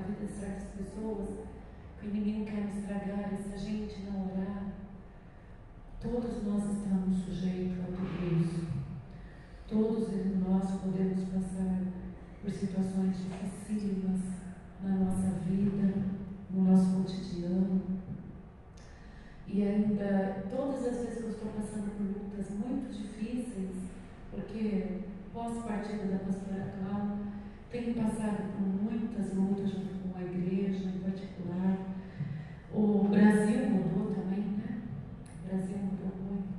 vida de certas pessoas, que o inimigo quer me estragar, e se a gente não orar, todos nós estamos sujeitos a tudo isso. Todos nós podemos passar por situações dificílimas na nossa vida, no nosso cotidiano. E ainda, todas as vezes que eu estou passando por lutas muito difíceis, porque pós-partida da pastora Cláudia, tenho passado por muitas lutas junto com a igreja em particular. O Brasil mudou também, né? O Brasil mudou muito.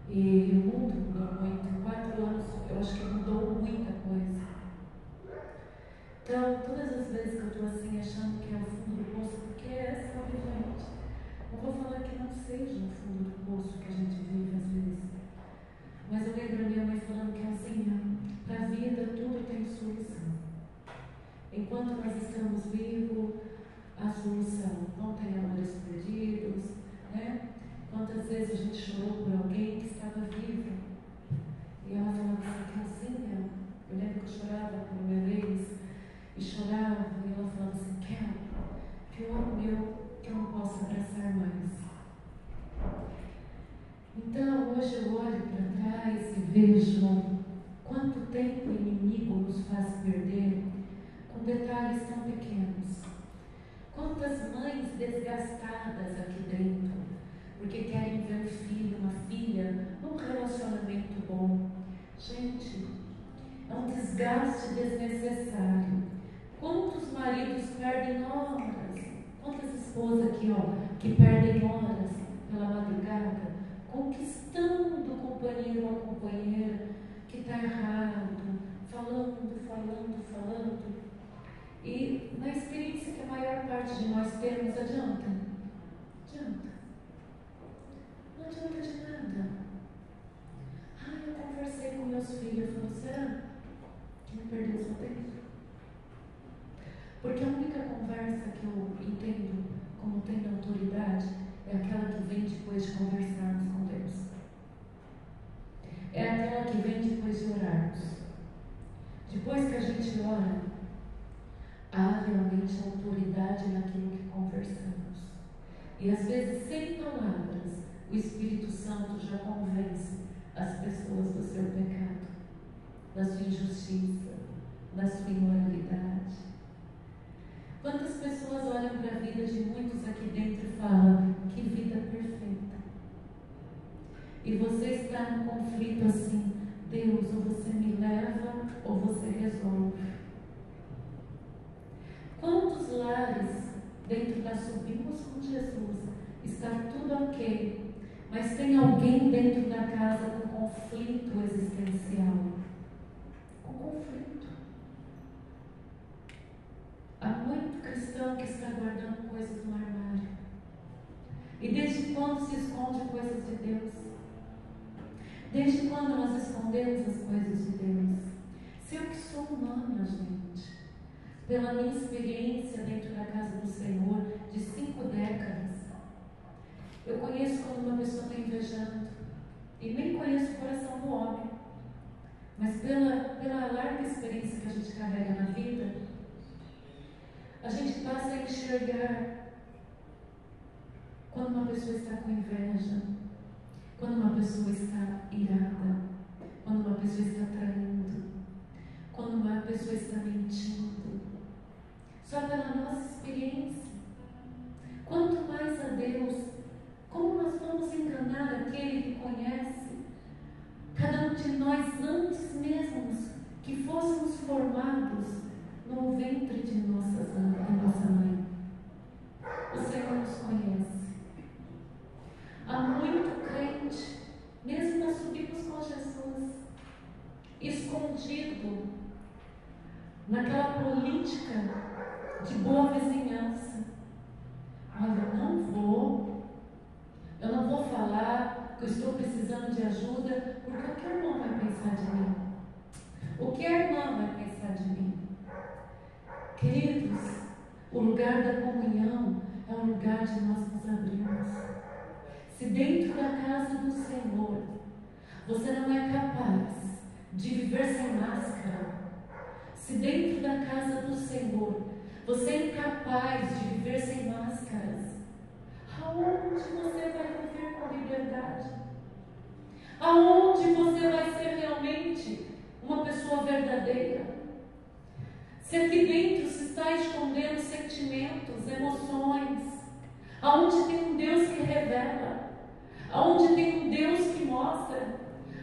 E o mundo mudou muito. Em 4 anos, eu acho que mudou muita coisa. Então, todas as vezes que eu estou assim, achando que é o fundo do poço, porque é, sabe, gente? Não vou falar que não seja o fundo do poço que a gente vive às vezes. Mas eu lembro a minha mãe falando que assim, para a vida tudo tem solução. Enquanto nós estamos vivos, a solução. Não tem amores perdidos, né? Quantas vezes a gente chorou por alguém que estava vivo? E ela falava assim, Calcinha, eu lembro que eu chorava por uma vez, e chorava, e ela falava assim, pior meu que eu não posso abraçar mais. Então, hoje eu olho para trás e vejo quanto tempo o inimigo nos faz perder com detalhes tão pequenos. Quantas mães desgastadas aqui dentro, porque querem ver um filho, uma filha, num relacionamento bom. Gente, é um desgaste desnecessário. Quantos maridos perdem horas? Quantas esposas aqui, que perdem horas pela madrugada, conquistando o companheiro ou a companheira que está errado, falando. E na experiência que a maior parte de nós temos, adianta? Não adianta de nada. Eu conversei com meus filhos, eu falei, será que não perdeu seu tempo? Porque a única conversa que eu entendo como tendo autoridade é aquela que vem depois de conversarmos com Deus. É aquela que vem depois de orarmos. Depois que a gente ora, há realmente autoridade naquilo que conversamos. E às vezes, sem palavras, o Espírito Santo já convence as pessoas do seu pecado, da sua injustiça, da sua imoralidade. Quantas pessoas olham para a vida de muitos aqui dentro e falam, que vida perfeita. E você está num conflito assim, Deus, ou você me leva, ou você resolve. Quantos lares dentro da Subimos com Jesus está tudo ok, mas tem alguém dentro da casa com conflito existencial? Com conflito. Há muito cristão que está guardando coisas no armário. E desde quando se esconde coisas de Deus? Desde quando nós escondemos as coisas de Deus? Se eu que sou humana, gente, pela minha experiência dentro da casa do Senhor, de 5 décadas, eu conheço quando uma pessoa está invejando, e nem conheço o coração do homem, mas pela larga experiência que a gente carrega na vida, a gente passa a enxergar quando uma pessoa está com inveja, quando uma pessoa está irada, quando uma pessoa está traindo, quando uma pessoa está mentindo. Só pela nossa experiência. Quanto mais a Deus, como nós vamos enganar aquele que conhece cada um de nós antes mesmo que fôssemos formados no ventre de nossa mãe? O Senhor nos conhece. Há muito crente, mesmo nós subimos com Jesus, escondido naquela política de boa vizinhança. Olha, eu não vou falar que eu estou precisando de ajuda, porque o que a irmã vai pensar de mim? O que a irmã vai pensar de mim? Queridos, o lugar da comunhão é um lugar de nós nos abrirmos. Se dentro da casa do Senhor você não é capaz de viver sem máscara, se dentro da casa do Senhor Se aqui dentro se está escondendo sentimentos, emoções, aonde tem um Deus que revela, aonde tem um Deus que mostra,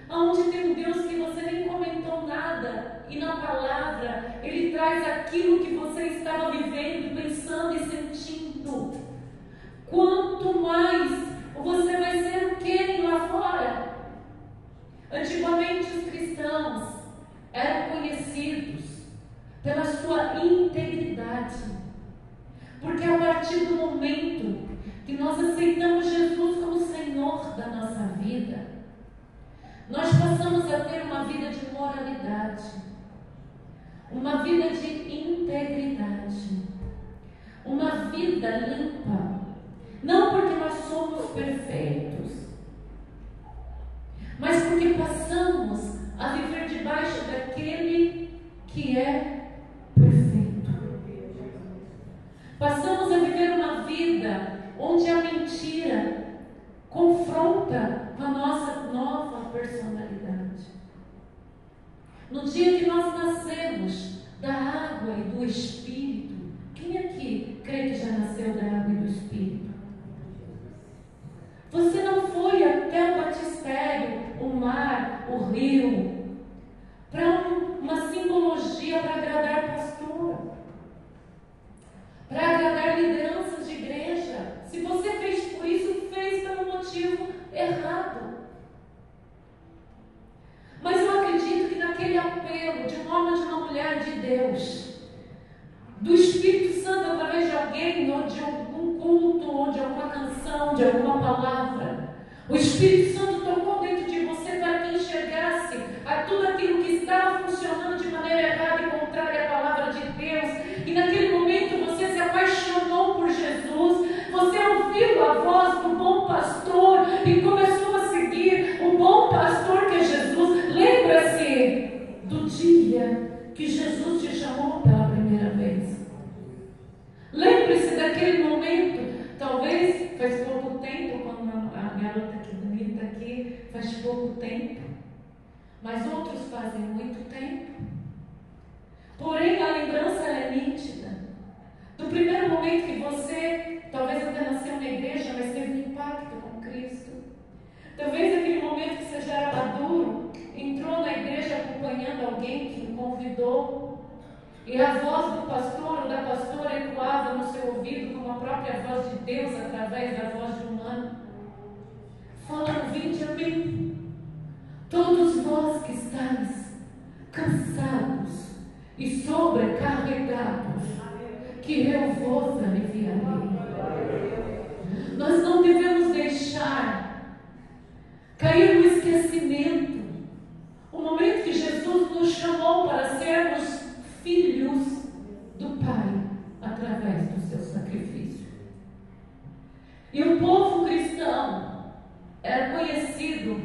aonde tem um Deus que você nem comentou nada, e na palavra Ele traz aquilo que você estava vivendo, pensando e sentindo. Quanto mais você vai ser quem lá fora? Antigamente os cristãos eram conhecidos pela sua integridade, porque a partir do momento que nós aceitamos Jesus como Senhor da nossa vida, nós passamos a ter uma vida de moralidade, uma vida de integridade, uma vida limpa, não porque nós somos perfeitos, mas porque passamos a viver debaixo daquele que é perfeito. Passamos a viver uma vida onde a mentira confronta com a nossa nova personalidade. No dia que nós nascemos da água e do Espírito, quem aqui crê que já nasceu da água e do Espírito? Você não foi até o batistério, o mar, o rio, para uma simbologia para agradar pastor, para agradar lideranças de igreja. Se você fez por isso, fez pelo motivo errado. Mas eu acredito que naquele apelo de um homem e de uma mulher de Deus, do Espírito Santo através de alguém, ou de algum culto, ou de alguma canção, de alguma palavra, o Espírito Santo tocou dentro de você para que enxergasse a tudo aquilo que estava funcionando de maneira errada e contrária à palavra de Deus. E naquele momento você se apaixonou por Jesus, você ouviu a voz do bom pastor e começou a seguir o bom pastor que é Jesus. Lembra-se do dia que Jesus te chamou pela primeira vez. Lembre-se daquele momento. Talvez faz pouco tempo, quando a garota que bonita aqui faz pouco tempo, mas outros fazem muito tempo. Porém, a lembrança é nítida. Do primeiro momento que você, talvez até nasceu na igreja, mas teve um impacto com Cristo. Talvez aquele momento que você já era maduro, entrou na igreja acompanhando alguém que o convidou, e a voz do pastor ou da pastora ecoava no seu ouvido como a própria voz de Deus através da voz de humano, falando: vinde a mim, todos vós que estáis cansados e sobrecarregados, que eu vos aliviarei. Nós não devemos deixar cair no esquecimento o momento que Jesus nos chamou para sermos filhos do Pai através do seu sacrifício. E o povo cristão era conhecido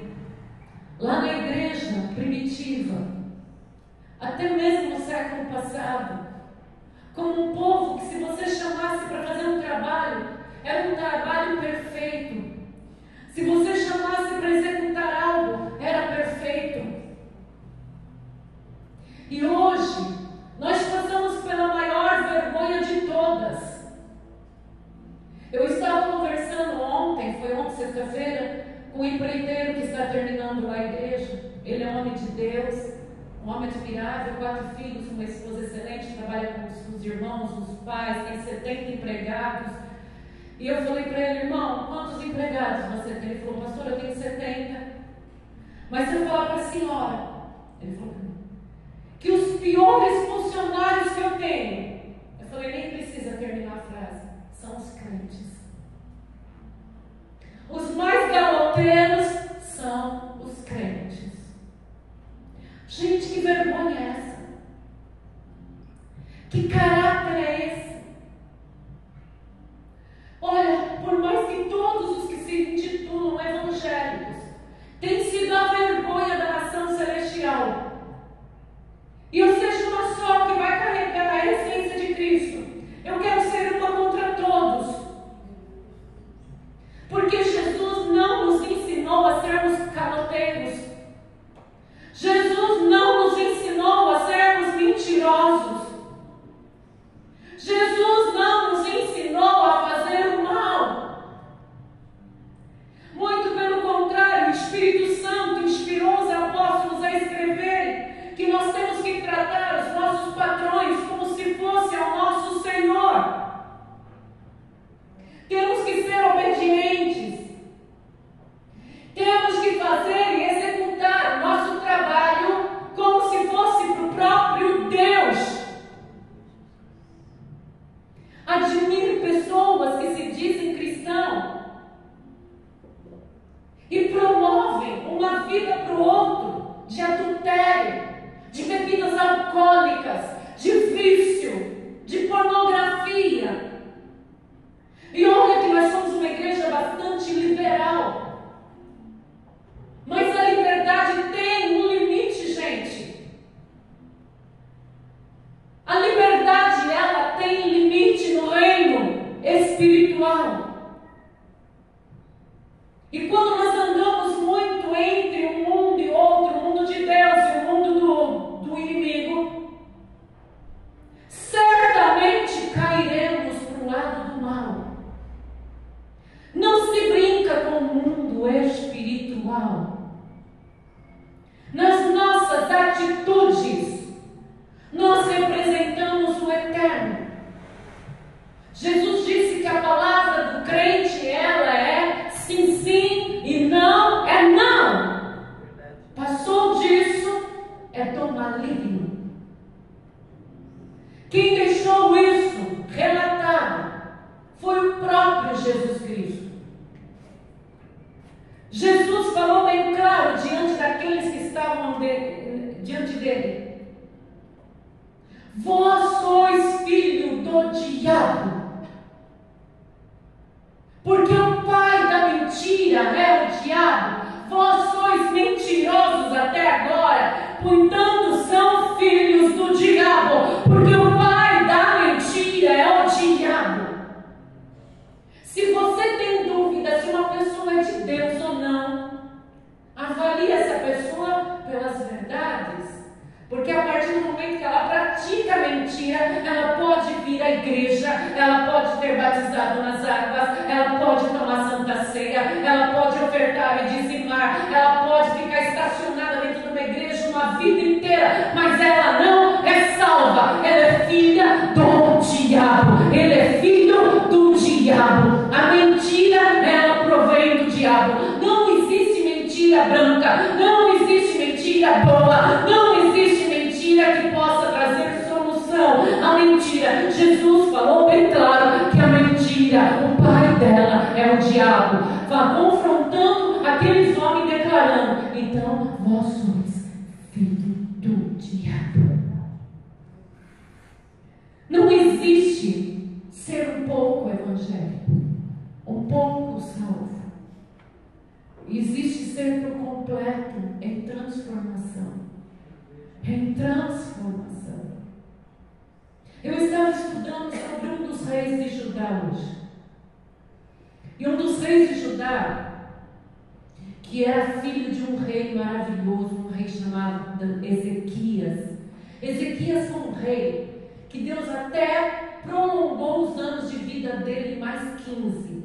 lá na igreja primitiva, até mesmo no século passado, como um povo que, se você chamasse para fazer um trabalho, era um trabalho perfeito. Se você chamasse para executar algo, era perfeito. E hoje nós passamos pela maior vergonha de todas. Eu estava conversando ontem, foi ontem, sexta-feira, com um empreiteiro que está terminando lá a igreja. Ele é um homem de Deus, um homem admirável, 4 filhos, uma esposa excelente, trabalha com os irmãos, os pais, tem 70 empregados. E eu falei para ele: irmão, quantos empregados você tem? Ele falou: pastor, eu tenho 70. Mas se eu falar para a senhora, ele falou para mim, que os piores funcionários que eu tenho, eu falei: nem precisa terminar a frase, são os crentes. Os mais galopeiros são os crentes. Gente, que vergonha é essa? Que caráter é esse? Olha, por mais que todos os que se intitulam evangélicos tenham sido a vergonha da nação celestial, e eu seja uma só que vai carregar a essência de Cristo, eu quero ser uma contra todos. Porque Jesus não nos ensinou a sermos caloteiros. Jesus não nos ensinou a sermos mentirosos. Admiro pessoas que se dizem cristãos e promovem uma vida para o outro de adultério, de bebidas alcoólicas, de vício, de pornografia. E olha que nós somos uma igreja bastante liberal. Mas a liberdade tem um limite, gente. A liberdade, ela tem limite no reino espiritual. E quando nós andamos muito entre um mundo e outro, o mundo de Deus e o mundo do inimigo, certamente cairemos para o lado do mal. Não se brinca com o mundo espiritual. Nas nossas atitudes, nós representamos o eterno. Jesus disse que a palavra do crente, ela é sim, sim, e não é não. Passou disso, é do maligno. Quem deixou isso relatado foi o próprio Jesus Cristo. Jesus falou bem claro diante daqueles que estavam diante dele: vós sois filho do diabo, porque o pai da mentira é o diabo. Vós sois mentirosos até agora, portanto são filhos do diabo, porque o pai da mentira é o diabo. Se você tem dúvida se uma pessoa é de Deus ou não, avalie essa pessoa pelas verdades. Porque a partir do momento que ela pratica a mentira, ela pode vir à igreja, ela pode ter batizado nas águas, ela pode tomar santa ceia, ela pode ofertar e dizimar, ela pode ficar estacionada dentro de uma igreja uma vida inteira, mas ela não é salva. Ela é filha do diabo, ele é filho do diabo. A mentira, ela provém do diabo. Não existe mentira branca, não existe mentira boa, não existe mentira que possa trazer solução. A mentira, Jesus falou bem claro que a mentira, o pai dela é o diabo. Vá confrontando aqueles homens, declarando: então vós sois filho do diabo. Não existe ser um pouco evangélico, um pouco salvo. Existe ser por completo em transformação. Em transformação. Eu estava estudando sobre um dos reis de Judá hoje. E um dos reis de Judá, que era filho de um rei maravilhoso, um rei chamado Ezequias. Ezequias foi um rei que Deus até prolongou os anos de vida dele mais 15.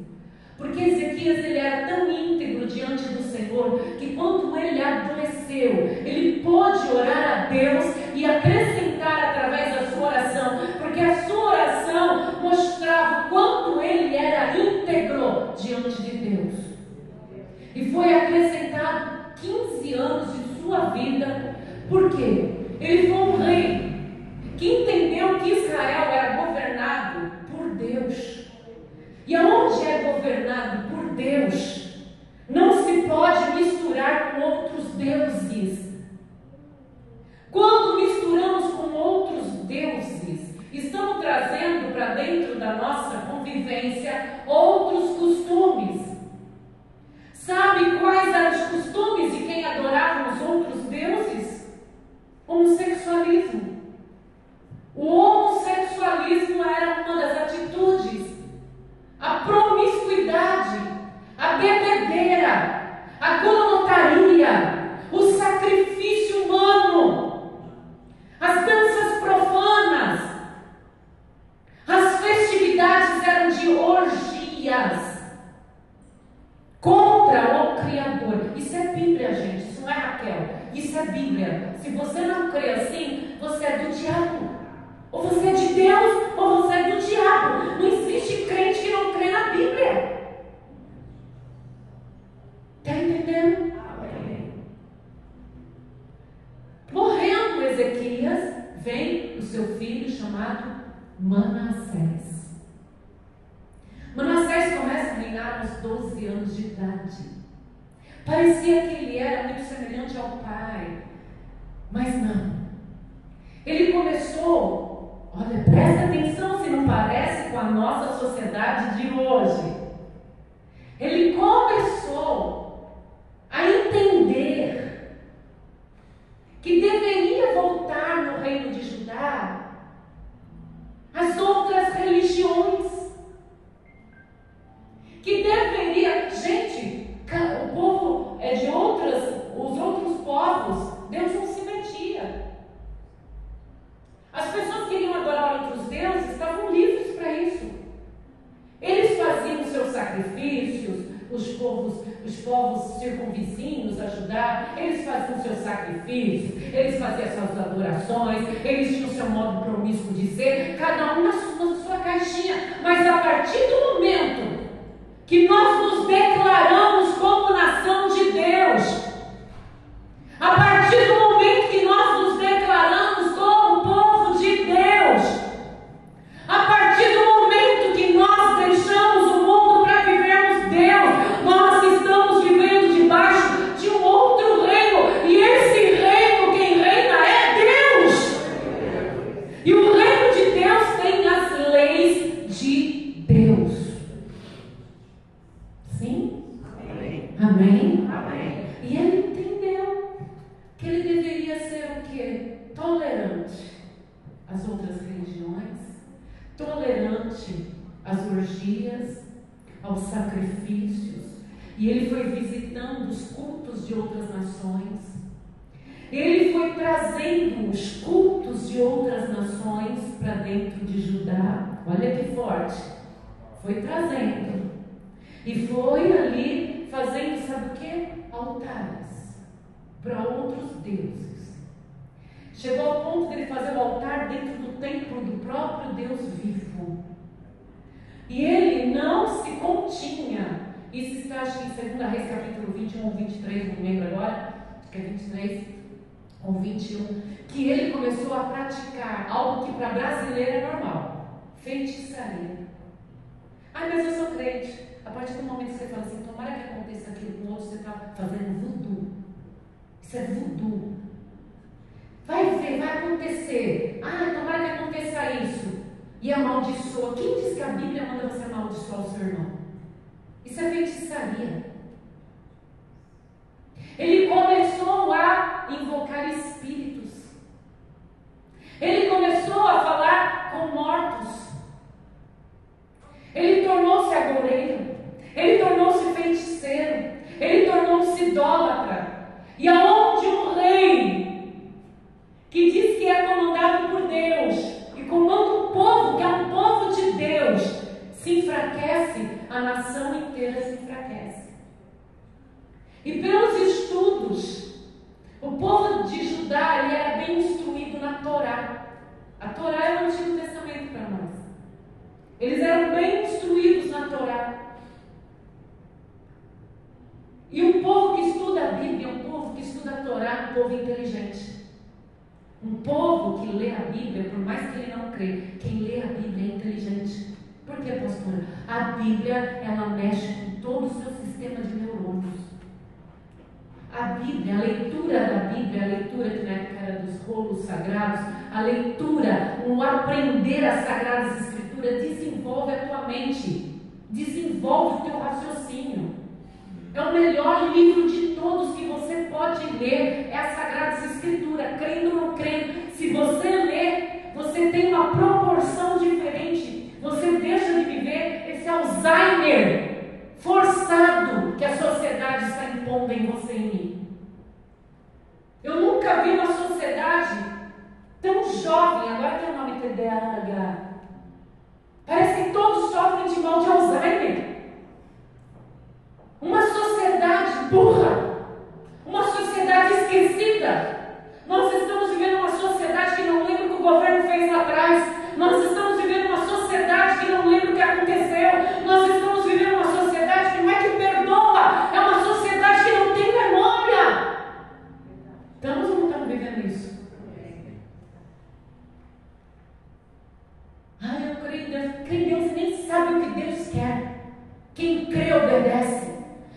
Porque Ezequias, ele era tão íntegro diante do Senhor, que quando ele adoeceu, ele pôde orar a Deus e acrescentar através da sua oração, porque a sua oração mostrava o quanto ele era íntegro diante de Deus. E foi acrescentado 15 anos de sua vida. Por quê? Ele foi um rei que entendeu que Israel era governado por Deus. E aonde é governado por Deus, não se pode misturar com outros deuses. Quando misturamos com outros deuses, estamos trazendo para dentro da nossa convivência outros costumes. Sabe quais eram os costumes de quem adorava os outros deuses? Homossexualismo. O homossexualismo era uma das atitudes. A promiscuidade, a bebedeira, a golotaria, o sacrifício humano, as danças profanas, as festividades eram de orgias contra o Criador. Isso é Bíblia, gente, isso não é Raquel, isso é Bíblia. Se você não crê assim, você é do diabo. Ou você é de Deus, ou você é do diabo. Não existe crente que não crê na Bíblia. Está entendendo? Amém. Morrendo Ezequias, vem o seu filho chamado Manassés. começa a reinar aos 12 anos de idade. Parecia que ele era muito semelhante ao pai, mas não. Ele começou, olha, presta atenção se não parece com a nossa sociedade de hoje. Ele começou a entender que deveria voltar no reino de Judá as outras religiões. Que deveria, gente, o povo é de os outros povos, Deus não se metia. As pessoas que queriam adorar outros deuses estavam livres para isso. Eles faziam seus sacrifícios, os povos circunvizinhos ajudar, eles faziam seus sacrifícios, eles faziam suas adorações, eles tinham seu modo promíscuo de ser, cada um na sua caixinha. Mas a partir do momento que nós nos declaramos como nação de Deus, a partir do momento que nós nos declaramos como povo de Deus, a partir do momento que nós deixamos o mundo para vivermos Deus, nós estamos vivendo debaixo de um outro reino, e esse reino, quem reina é Deus. E o reino de Deus tem as leis de Deus. Sim? Amém? Amém. E ele entendeu que ele deveria ser o quê? Tolerante às outras religiões, tolerante às orgias, aos sacrifícios. E ele foi visitando os cultos de outras nações. Ele foi trazendo os cultos de outras nações para dentro de Judá. Olha que forte. Foi trazendo. E foi ali fazendo, sabe o quê? Altares para outros deuses. Chegou ao ponto de ele fazer o altar dentro do templo do próprio Deus vivo. E ele não se continha. Isso está, acho que em 2 Reis, capítulo 21 ou 23, não lembro agora, acho que é 23 ou 21, que ele começou a praticar algo que para brasileiro é normal: feitiçaria. Ah, mas eu sou crente. A partir do momento que você fala assim, tomara que aconteça aquilo com o outro, você está fazendo voodoo. Isso é voodoo. Vai ver, vai acontecer. Ah, tomara que aconteça isso. E amaldiçoa. Quem diz que a Bíblia manda você amaldiçoar o seu irmão? Isso é feitiçaria. Ele começou a invocar espíritos. Ele começou a falar com mortos. Ele tornou-se agoureiro. Ele tornou-se feiticeiro. Ele tornou-se idólatra. E aonde um rei que diz que é comandado por Deus e comanda um povo que é um povo de Deus se enfraquece, a nação inteira se enfraquece. E pelos estudos, o povo de Judá ele era bem instruído na Torá. A Torá é o Antigo Testamento para nós. Eles eram bem instruídos na Torá. E um povo que estuda a Bíblia, um povo que estuda a Torá, um povo inteligente. Um povo que lê a Bíblia, por mais que ele não crê, quem lê a Bíblia é inteligente. Por que, pastora? A Bíblia, ela mexe com todo o seu sistema de neurônios. A Bíblia, a leitura da Bíblia, a leitura que na época era dos rolos sagrados, a leitura, o aprender as Sagradas Escrituras, desenvolve a tua mente, desenvolve o teu raciocínio. É o melhor livro de todos que você pode ler, é a Sagrada Escritura, crendo ou não crendo. Se você ler, você tem uma proporção diferente, você deixa de viver esse Alzheimer forçado que a sociedade está impondo em você e em mim. Eu nunca vi uma sociedade tão jovem, agora tem o nome TDAH. Parece que todos sofrem de mal de Alzheimer. Uma sociedade burra, uma sociedade esquecida. Nós estamos vivendo uma sociedade que não lembra o que o governo fez lá atrás. Nós estamos vivendo uma sociedade que não lembra o que aconteceu. Nós estamos vivendo uma sociedade que não é que perdoa, é uma sociedade que não tem memória. Estamos ou não estamos vivendo isso? Ah, eu creio em Deus. Creio em Deus e nem sabe o que Deus quer. Quem crê, obedece.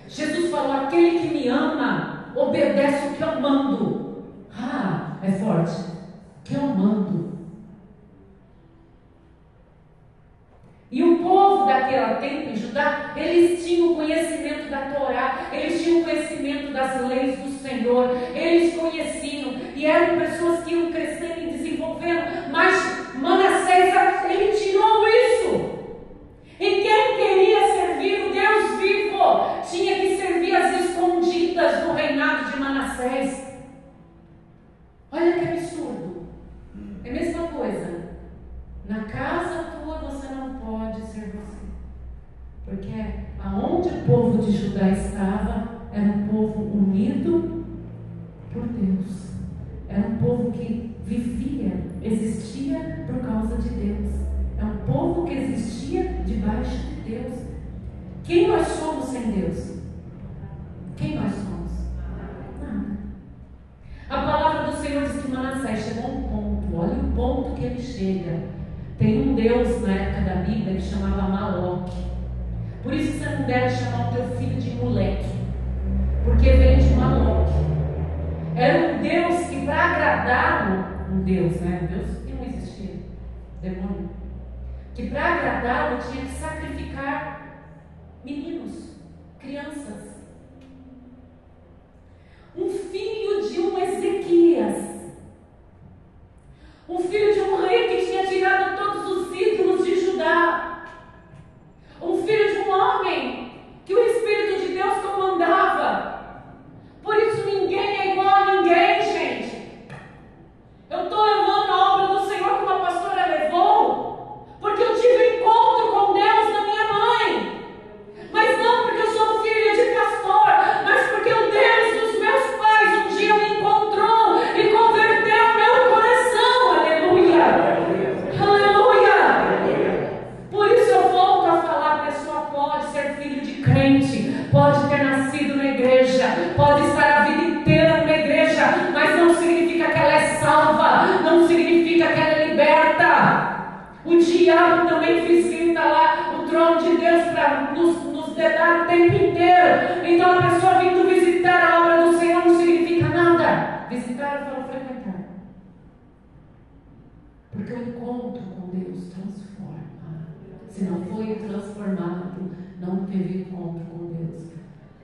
Jesus falou: aquele que me ama, obedece o que eu mando. Ah, é forte. O que eu mando. E o povo daquele tempo em Judá, eles tinham o conhecimento da Torá, eles tinham o conhecimento das leis do Senhor, eles conheciam, e eram pessoas que iam crescendo e desenvolvendo, mas Manassés, ele tirou isso. E quem queria servir o Deus vivo, tinha que servir as escondidas do reinado de Manassés. Olha que absurdo. É a mesma coisa. Na casa tua você não pode ser você. Porque aonde o povo de Judá estava, era um povo unido por Deus. Era um povo que vivia, existia por causa de Deus. É um povo que existia debaixo de Deus. Quem nós somos sem Deus? Quem nós somos? Nada. A palavra do Senhor diz que Manassés chegou a um ponto. Olha o ponto que ele chega. Tem um Deus na época da Bíblia que chamava Maloque. Por isso que você não deve chamar o teu filho de moleque, porque vem de Maloque. Era um Deus que, para agradá-lo, um Deus que não existia, demônio, que para agradá-lo tinha que sacrificar meninos, crianças. Um filho de um Ezequias, um filho de um rei que tinha tirado todos os ídolos de Judá, um filho de um homem que o Espírito de Deus comandava. Por isso ninguém é igual a ninguém, gente. Eu estou levando a obra do Senhor como a pastora levou, porque eu tive encontro com Deus na minha mãe. Mas não porque eu sou filha de pastor, mas porque o Deus dos meus pais um dia me encontrou e converteu meu coração. Aleluia! Aleluia! Por isso eu volto a falar: a pessoa pode ser filho de crente, pode ter nascido na igreja, pode estar a vida inteira numa igreja, mas não significa que ela é salva, não significa que ela é liberta. O diabo também visita lá o trono de Deus para nos dedar o tempo inteiro. Então a pessoa vindo visitar a obra do Senhor não significa nada. Visitar é para frequentar. Porque o encontro com Deus transforma. Se não foi transformado, não teve encontro com Deus.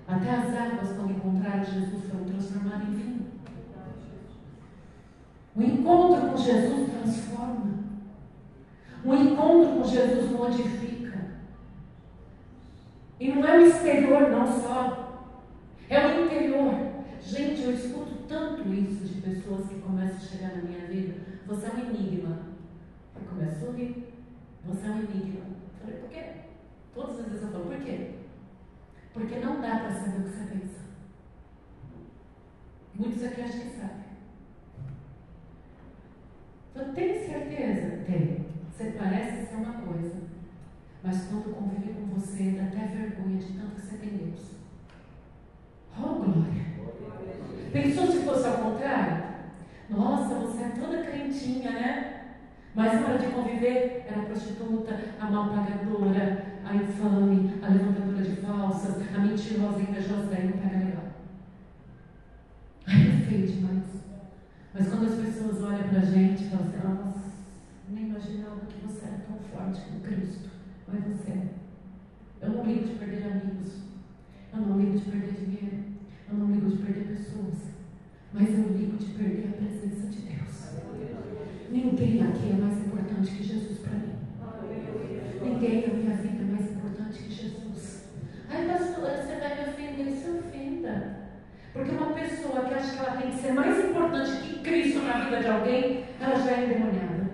Até as águas, quando encontraram Jesus, foram transformadas em vinho. O encontro com Jesus transforma. O encontro com Jesus modifica. E não é o exterior não só, é o interior. Gente, eu escuto tanto isso de pessoas que começam a chegar na minha vida: você é um enigma. Eu começo a ouvir: você é um enigma. Eu falei: por quê? Todas as vezes eu falo: por quê? Porque não dá para saber o que você pensa. Muitos aqui acham que sabem. Eu tenho certeza? Tem. Você parece ser uma coisa, mas quando convive com você, dá até vergonha de tanto que você tem Deus. Oh, glória! Pensou se fosse ao contrário? Nossa, você é toda crentinha, né? Mas na hora de conviver, era a prostituta, a mal pagadora, a infame, a levantadora de falsas, a mentirosa, a invejosa, aí não pega legal. Ai, é feio demais. Mas quando as pessoas olham pra gente e falam assim: nossa, nem imaginava que você era tão forte como Cristo. Mas você é. Eu não ligo de perder amigos. Eu não ligo de perder dinheiro. Eu não ligo de perder pessoas. Mas eu ligo de perder a presença de Deus. Ninguém aqui é mais importante que Jesus para mim. Ninguém na minha vida é mais importante que Jesus. Ai, pastora, você vai me ofender? Se ofenda. Porque uma pessoa que acha que ela tem que ser mais importante que Cristo na vida de alguém, ela já é endemoniada.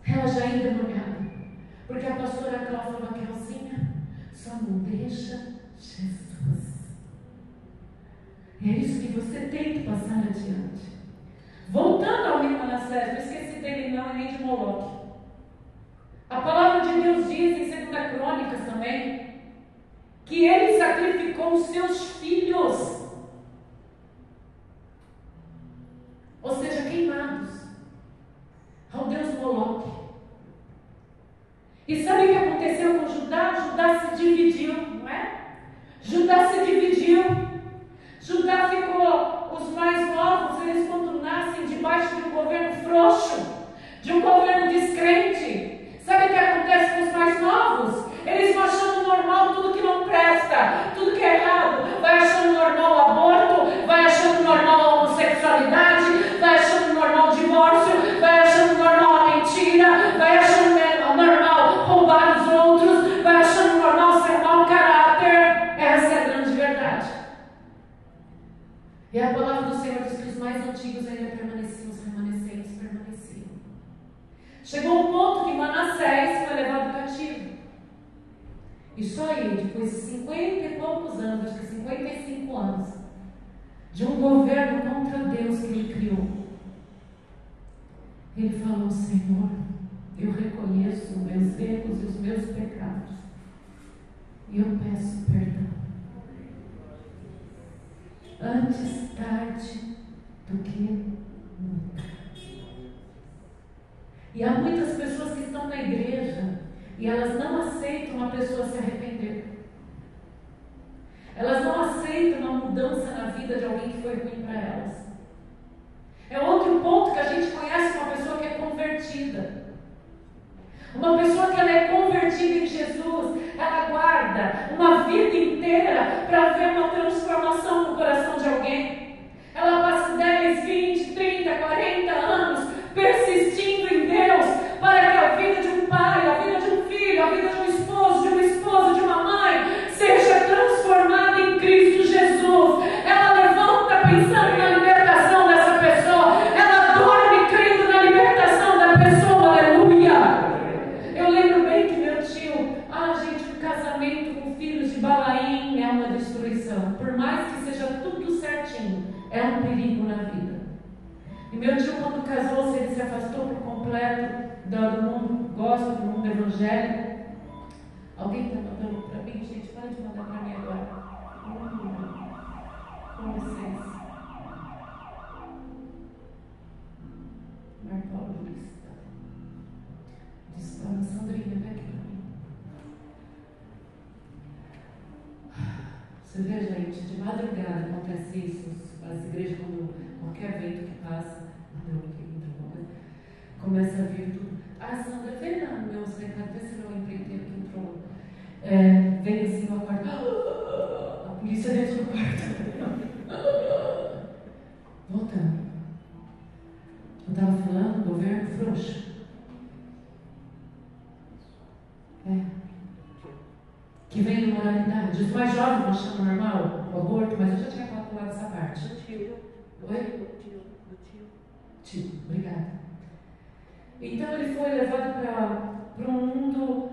Ela já é endemoniada. Porque a pastora Cláudia falou: Raquelzinha, só não deixa Jesus. E é isso que você tem que passar adiante. Voltando ao rei Manassés, não esqueci dele não, e nem de Moloque. A palavra de Deus diz em 2 Crônicas também, que ele sacrificou os seus filhos, ou seja, queimados, ao Deus Moloque. E sabe o que aconteceu com Judá? Judá se dividiu, não é? Judá se dividiu. Judá ficou, os mais novos, eles quando nascem debaixo de um governo frouxo, de um governo descrente. Sabe o que acontece com os mais novos? Eles vão achando normal tudo que não presta, tudo que é errado. Vai achando normal o aborto, vai achando normal a homossexualidade, vai achando normal o divórcio, vai achando normal a mentira, vai achando normal roubar os outros, vai achando normal ser mau caráter. Essa é a grande verdade. E a palavra do Senhor diz que os mais antigos ainda permaneciam, os remanescentes permaneciam. Chegou um ponto que Manassés foi levado cativo. E só ele, depois de 50 e poucos anos, acho que 55 anos, de um governo contra Deus que ele criou, ele falou: Senhor, eu reconheço os meus erros e os meus pecados, e eu peço perdão. Antes tarde do que nunca. E há muitas pessoas que estão na igreja e elas não aceitam uma pessoa se arrepender. Elas não aceitam uma mudança na vida de alguém que foi ruim para elas. É outro ponto que a gente conhece uma pessoa que é convertida. Uma pessoa que ela é convertida em Jesus, ela guarda uma vida inteira para ver uma transformação no coração de alguém. Ela passa 10, 20, 30, 40 anos persistindo em Deus para que a vida de um pai, a vida de um filho, a vida de um esposo, de uma esposa, de uma mãe seja transformada em Cristo Jesus. Ela levanta pensando na libertação dessa pessoa, ela dorme crendo na libertação da pessoa, aleluia. Eu lembro bem que meu tio, gente, um casamento com filhos de Balaim é uma destruição, por mais que seja tudo certinho, é um perigo na vida. E meu tio, quando casou-se, ele se afastou por completo do mundo gospel, do mundo evangélico. Alguém está mandando para mim? Gente, para de mandar para mim agora. Com licença. Marco Paulista. Dispara, Sandrinha, vem aqui para mim. Você vê, gente, de madrugada acontece isso. As igrejas, quando qualquer evento que passa, começa a vir tudo. Sandra, vem lá nos meus recados, vê se não é um empreiteiro que entrou. Vem assim no quarto. A polícia dentro do quarto. Voltando. Eu estava falando, governo frouxo. Que vem imoralidade. Os mais jovens não chamam normal o aborto, mas eu já tinha calculado essa parte. Oi? Tio, obrigada. Então ele foi levado para um mundo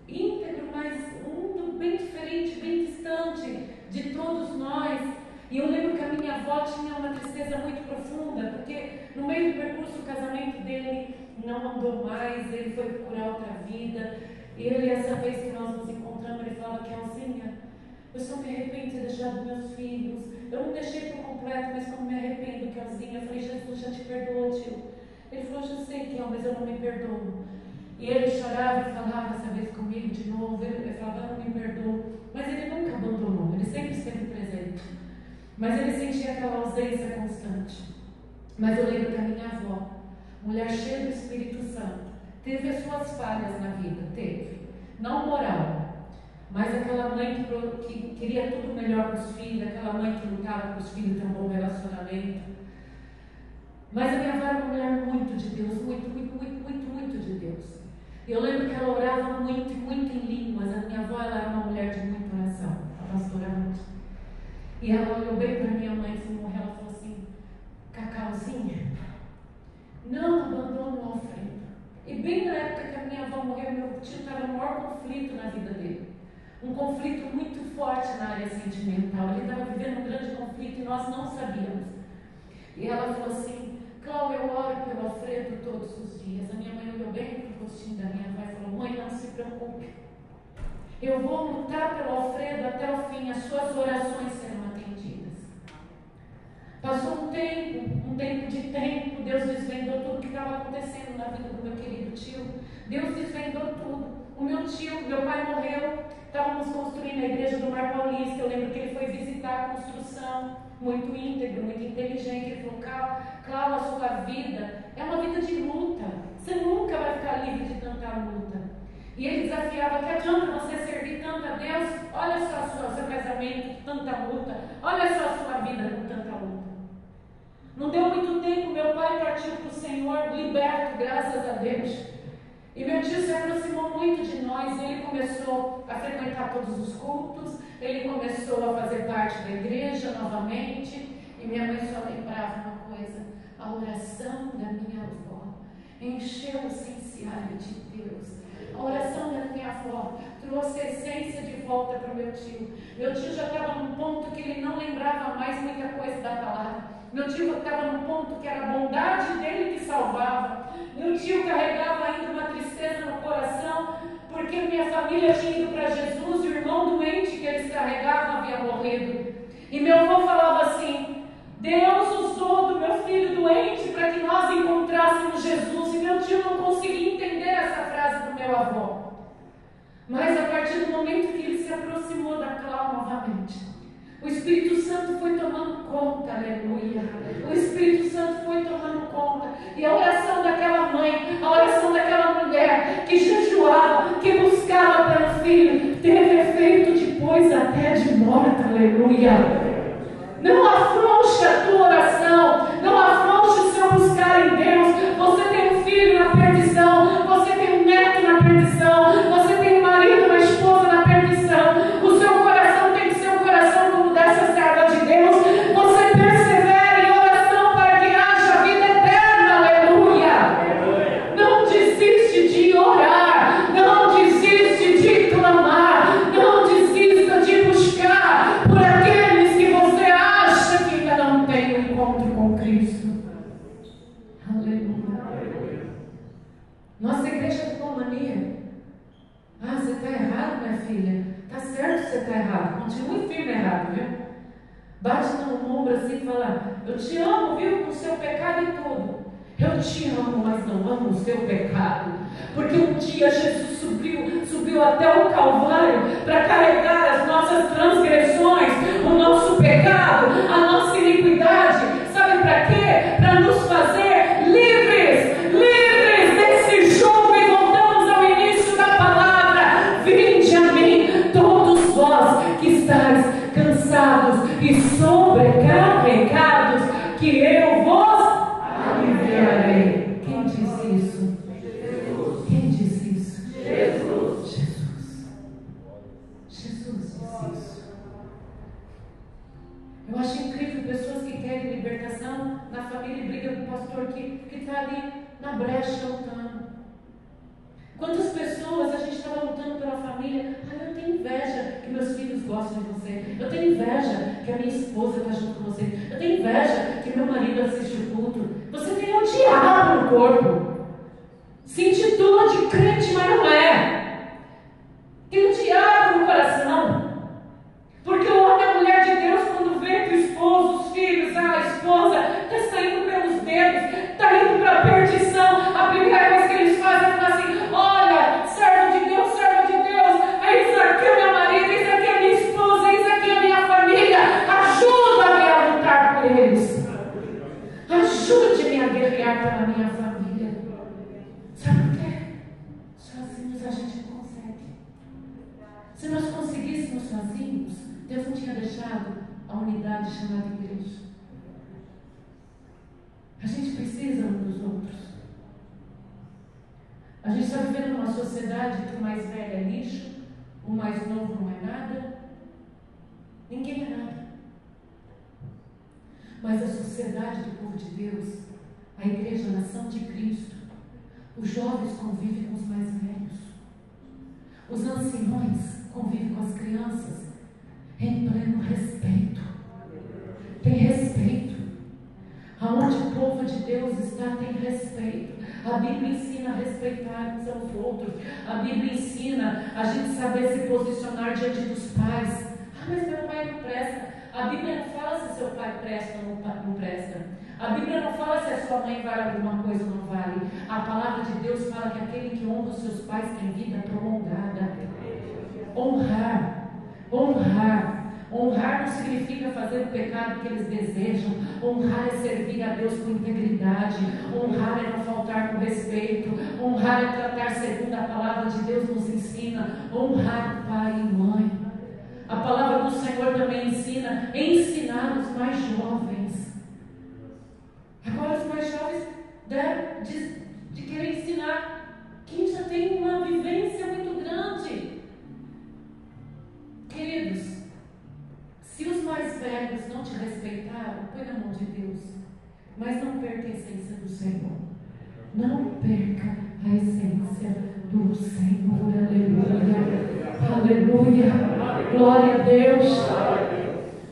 íntegro, mas um mundo bem diferente, bem distante de todos nós. E eu lembro que a minha avó tinha uma tristeza muito profunda, porque no meio do percurso o casamento dele não andou mais, ele foi procurar outra vida. E ele, essa vez que nós nos encontramos, ele falava: Kelzinha, eu só me arrependo de ter deixado meus filhos. Eu não deixei por completo, mas como me arrependo, Kelzinha. Eu falei: Jesus já te perdoou, tio. Ele falou: já sei, Kel, mas eu não me perdoo. E ele chorava e falava essa vez comigo de novo. Ele falava: eu não me perdoo. Mas ele nunca abandonou, ele sempre esteve presente. Mas ele sentia aquela ausência constante. Mas eu lembro que a minha avó, mulher cheia do Espírito Santo, teve as suas falhas na vida, teve. Não moral, mas aquela mãe que queria tudo melhor para os filhos, aquela mãe que lutava para os filhos ter um bom relacionamento. Mas a minha avó era uma mulher muito de Deus, muito de Deus. E eu lembro que ela orava muito em línguas. A minha avó, ela era uma mulher de muita oração, a pastora muito. E ela olhou bem para minha mãe antes de morrer, ela falou assim: Cacauzinha, não abandona a oferenda. E bem na época que a minha avó morreu, meu tio estava no maior conflito na vida dele. Um conflito muito forte na área sentimental. Ele estava vivendo um grande conflito e nós não sabíamos. E ela falou assim: Cláudia, eu oro pelo Alfredo todos os dias. A minha mãe olhou bem para o rostinho da minha avó e falou: mãe, não se preocupe. Eu vou lutar pelo Alfredo até o fim. As suas orações serão atendidas. Passou um tempo de tempo, Deus desvendou tudo que estava acontecendo na vida do meu querido tio. Deus desvendou tudo. O meu tio, meu pai morreu, estávamos construindo a igreja do Mar Paulista. Eu lembro que ele foi visitar a construção, muito íntegro, muito inteligente. Ele falou: Cláudia, a sua vida é uma vida de luta, você nunca vai ficar livre de tanta luta. E ele desafiava: que adianta você servir tanto a Deus? Olha só o seu casamento, tanta luta, olha só a sua vida com tanta luta. Não deu muito tempo, meu pai partiu para o Senhor, liberto, graças a Deus. E meu tio se aproximou muito de nós. Ele começou a frequentar todos os cultos, ele começou a fazer parte da igreja novamente. E minha mãe só lembrava uma coisa: a oração da minha avó encheu o essenciário de Deus. A oração da minha avó trouxe a essência de volta para o meu tio. Meu tio já estava num ponto que ele não lembrava mais muita coisa da palavra. Meu tio estava num ponto que era a bondade dele que salvava. Meu tio carregava ainda uma tristeza no coração, porque minha família tinha ido para Jesus e o irmão doente que eles carregavam havia morrido. E meu avô falava assim: Deus usou do meu filho doente para que nós encontrássemos Jesus. E meu tio não conseguia entender essa frase do meu avô. Mas a partir do momento que ele se aproximou da Cláudia novamente, o Espírito Santo foi tomando conta, aleluia. O Espírito Santo foi tomando conta. E a oração daquela mãe, a oração daquela mulher que jejuava, que buscava pelo filho, teve efeito depois até de morte, aleluia. Não afrouxe a tua oração, não afrouxe o seu buscar em Deus. Você tem um filho na perdição, você tem um neto na perdição, você tem um marido, uma esposa na perdição. O seu coração tem que ser um coração como dessa serva de Deus. Você persevera em oração para que haja vida eterna, aleluia. Não desiste de orar, não desiste de clamar, não desista de buscar por aqueles que você acha que ainda não tem um encontro com Cristo. Aleluia. Nossa igreja tem uma mania: você está errado, minha filha. Está certo que você está errado. Continue firme errado, viu? Bate no ombro assim e fala: eu te amo, viu? Com o seu pecado e tudo. Eu te amo, mas não amo o seu pecado. Porque um dia Jesus subiu até o Calvário para carregar as nossas transgressões, o nosso pecado, a nossa iniquidade. Sabe para quê? Para nos fazer livres desse jogo. E voltamos ao início da palavra: vinde a mim, todos vós que estáis cansados e sobrecarregados, que eu vos aliviarei. Quem disse isso? Jesus. Quem disse isso? Jesus. Jesus disse isso. Eu acho incrível pessoas que querem libertação na família e brigam com o pastor que está ali na brecha lutando. Quantas pessoas a gente estava lutando pela família? Eu tenho inveja que meus filhos gostam de você. Eu tenho inveja que a minha esposa está junto com você. Eu tenho inveja que meu marido assiste o culto. Você tem um diabo no corpo. Se intitula de crente, mas não é. Tem um diabo no coração. Porque o homem e a mulher de Deus, quando vê que o esposo, os filhos, a esposa está saindo pelos dedos, está indo para a perdição, a primeira coisa que eles fazem é falar assim: olha, servo de Deus, eis aqui o meu marido, eis aqui a minha esposa, eis aqui a minha família, ajuda-me a lutar por eles, ajude-me a guerrear pela minha família. Sabe por quê? Sozinhos a gente não consegue. Se nós conseguíssemos sozinhos, Deus não tinha deixado a unidade chamada igreja. A gente precisa um dos outros. A gente está vivendo numa sociedade que o mais velho é lixo, o mais novo não é nada, ninguém é nada. Mas a sociedade do povo de Deus, a igreja, a nação de Cristo, os jovens convivem com os mais velhos, os anciões convivem com as crianças em pleno respeito. Tem respeito. Aonde o povo de Deus está, tem respeito. A Bíblia ensina a respeitar uns aos outros. A Bíblia ensina a gente saber se posicionar diante dos pais. Mas meu pai não presta. A Bíblia não fala se seu pai presta ou não presta. A Bíblia não fala se a sua mãe vale alguma coisa ou não vale. A palavra de Deus fala que aquele que honra os seus pais tem vida prolongada. honrar, honrar. Honrar não significa fazer o pecado que eles desejam. Honrar é servir a Deus com integridade. Honrar é não faltar com respeito. Honrar é tratar segundo a palavra de Deus nos ensina. Honrar pai e mãe. A palavra do Senhor também ensina ensinar os mais jovens. Agora os mais jovens de querer ensinar quem já tem uma vivência muito grande. Queridos, se os mais velhos não te respeitaram, põe na mão de Deus. Mas não perca a essência do Senhor. Não perca a essência do Senhor. Aleluia. Aleluia. Glória a Deus.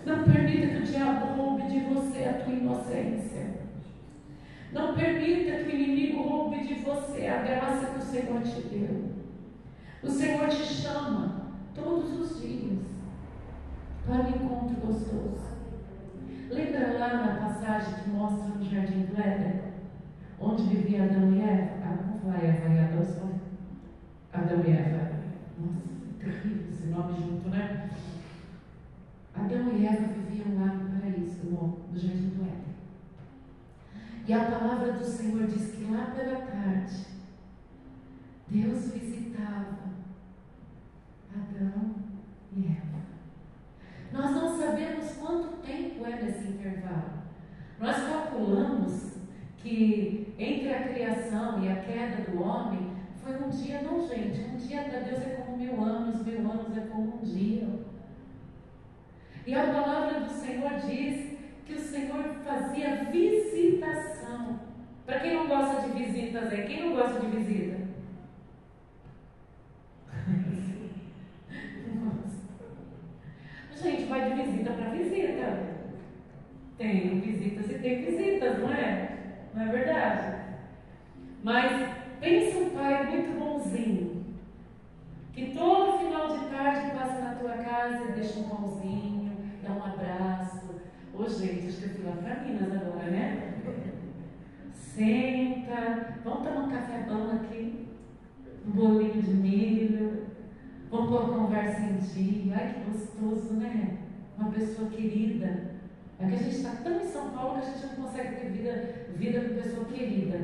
Não permita que o diabo roube de você a tua inocência. Não permita que o inimigo roube de você a graça que o Senhor te deu. O Senhor te chama todos os dias para um encontro gostoso. Lembra lá na passagem que mostra no Jardim do Éden, onde vivia Adão e Eva? Vamos falar Eva e Adão só? Adão e Eva. Nossa, terrível esse nome junto, né? Adão e Eva viviam lá no paraíso, no Jardim do Éden. E a palavra do Senhor diz que lá pela tarde, Deus visitava Adão e Eva. Nós não sabemos quanto tempo é nesse intervalo. Nós calculamos que entre a criação e a queda do homem foi um dia. Não, gente, um dia para Deus é como 1000 anos, 1000 anos é como um dia. E a palavra do Senhor diz que o Senhor fazia visitação. Para quem não gosta de visitas aí, quem não gosta de visita? Gente, vai de visita para visita. Tem visitas e tem visitas, não é? Não é verdade? Mas pensa um pai muito bonzinho, que todo final de tarde passa na tua casa e deixa um pãozinho, dá um abraço. Ô gente, acho que eu fui lá para Minas agora, né? Senta, vamos tomar um café bom aqui, um bolinho de milho. Vamos pôr a conversa em dia. Ai, que gostoso, né? Uma pessoa querida. É que a gente está tão em São Paulo que a gente não consegue ter vida com pessoa querida.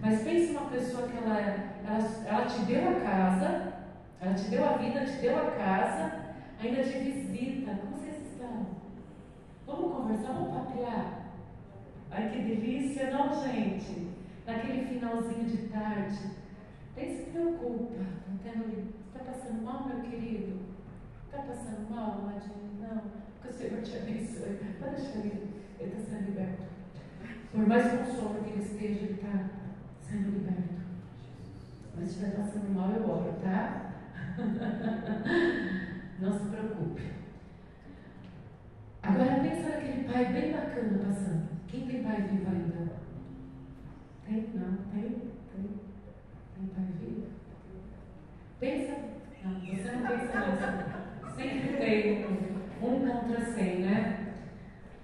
Mas pense uma pessoa que ela te deu a casa, ela te deu a vida, te deu a casa, ainda te visita. Como vocês estão? Vamos conversar, vamos papear. Ai, que delícia, não, gente? Naquele finalzinho de tarde. Nem se preocupa, está passando mal, meu querido? Está passando mal, amadinho? Não, que o Senhor te abençoe. Pode deixar ele está sendo liberto. Por mais consolo que ele esteja, ele está sendo liberto. Mas se estiver passando mal, eu oro, tá? Não se preocupe. Agora pensa naquele pai bem bacana passando. Quem tem pai vivo ainda? Tem? Não? Tem pai vivo? Pensa. Não, você não pensa nisso. Sempre tem um contra 100, né?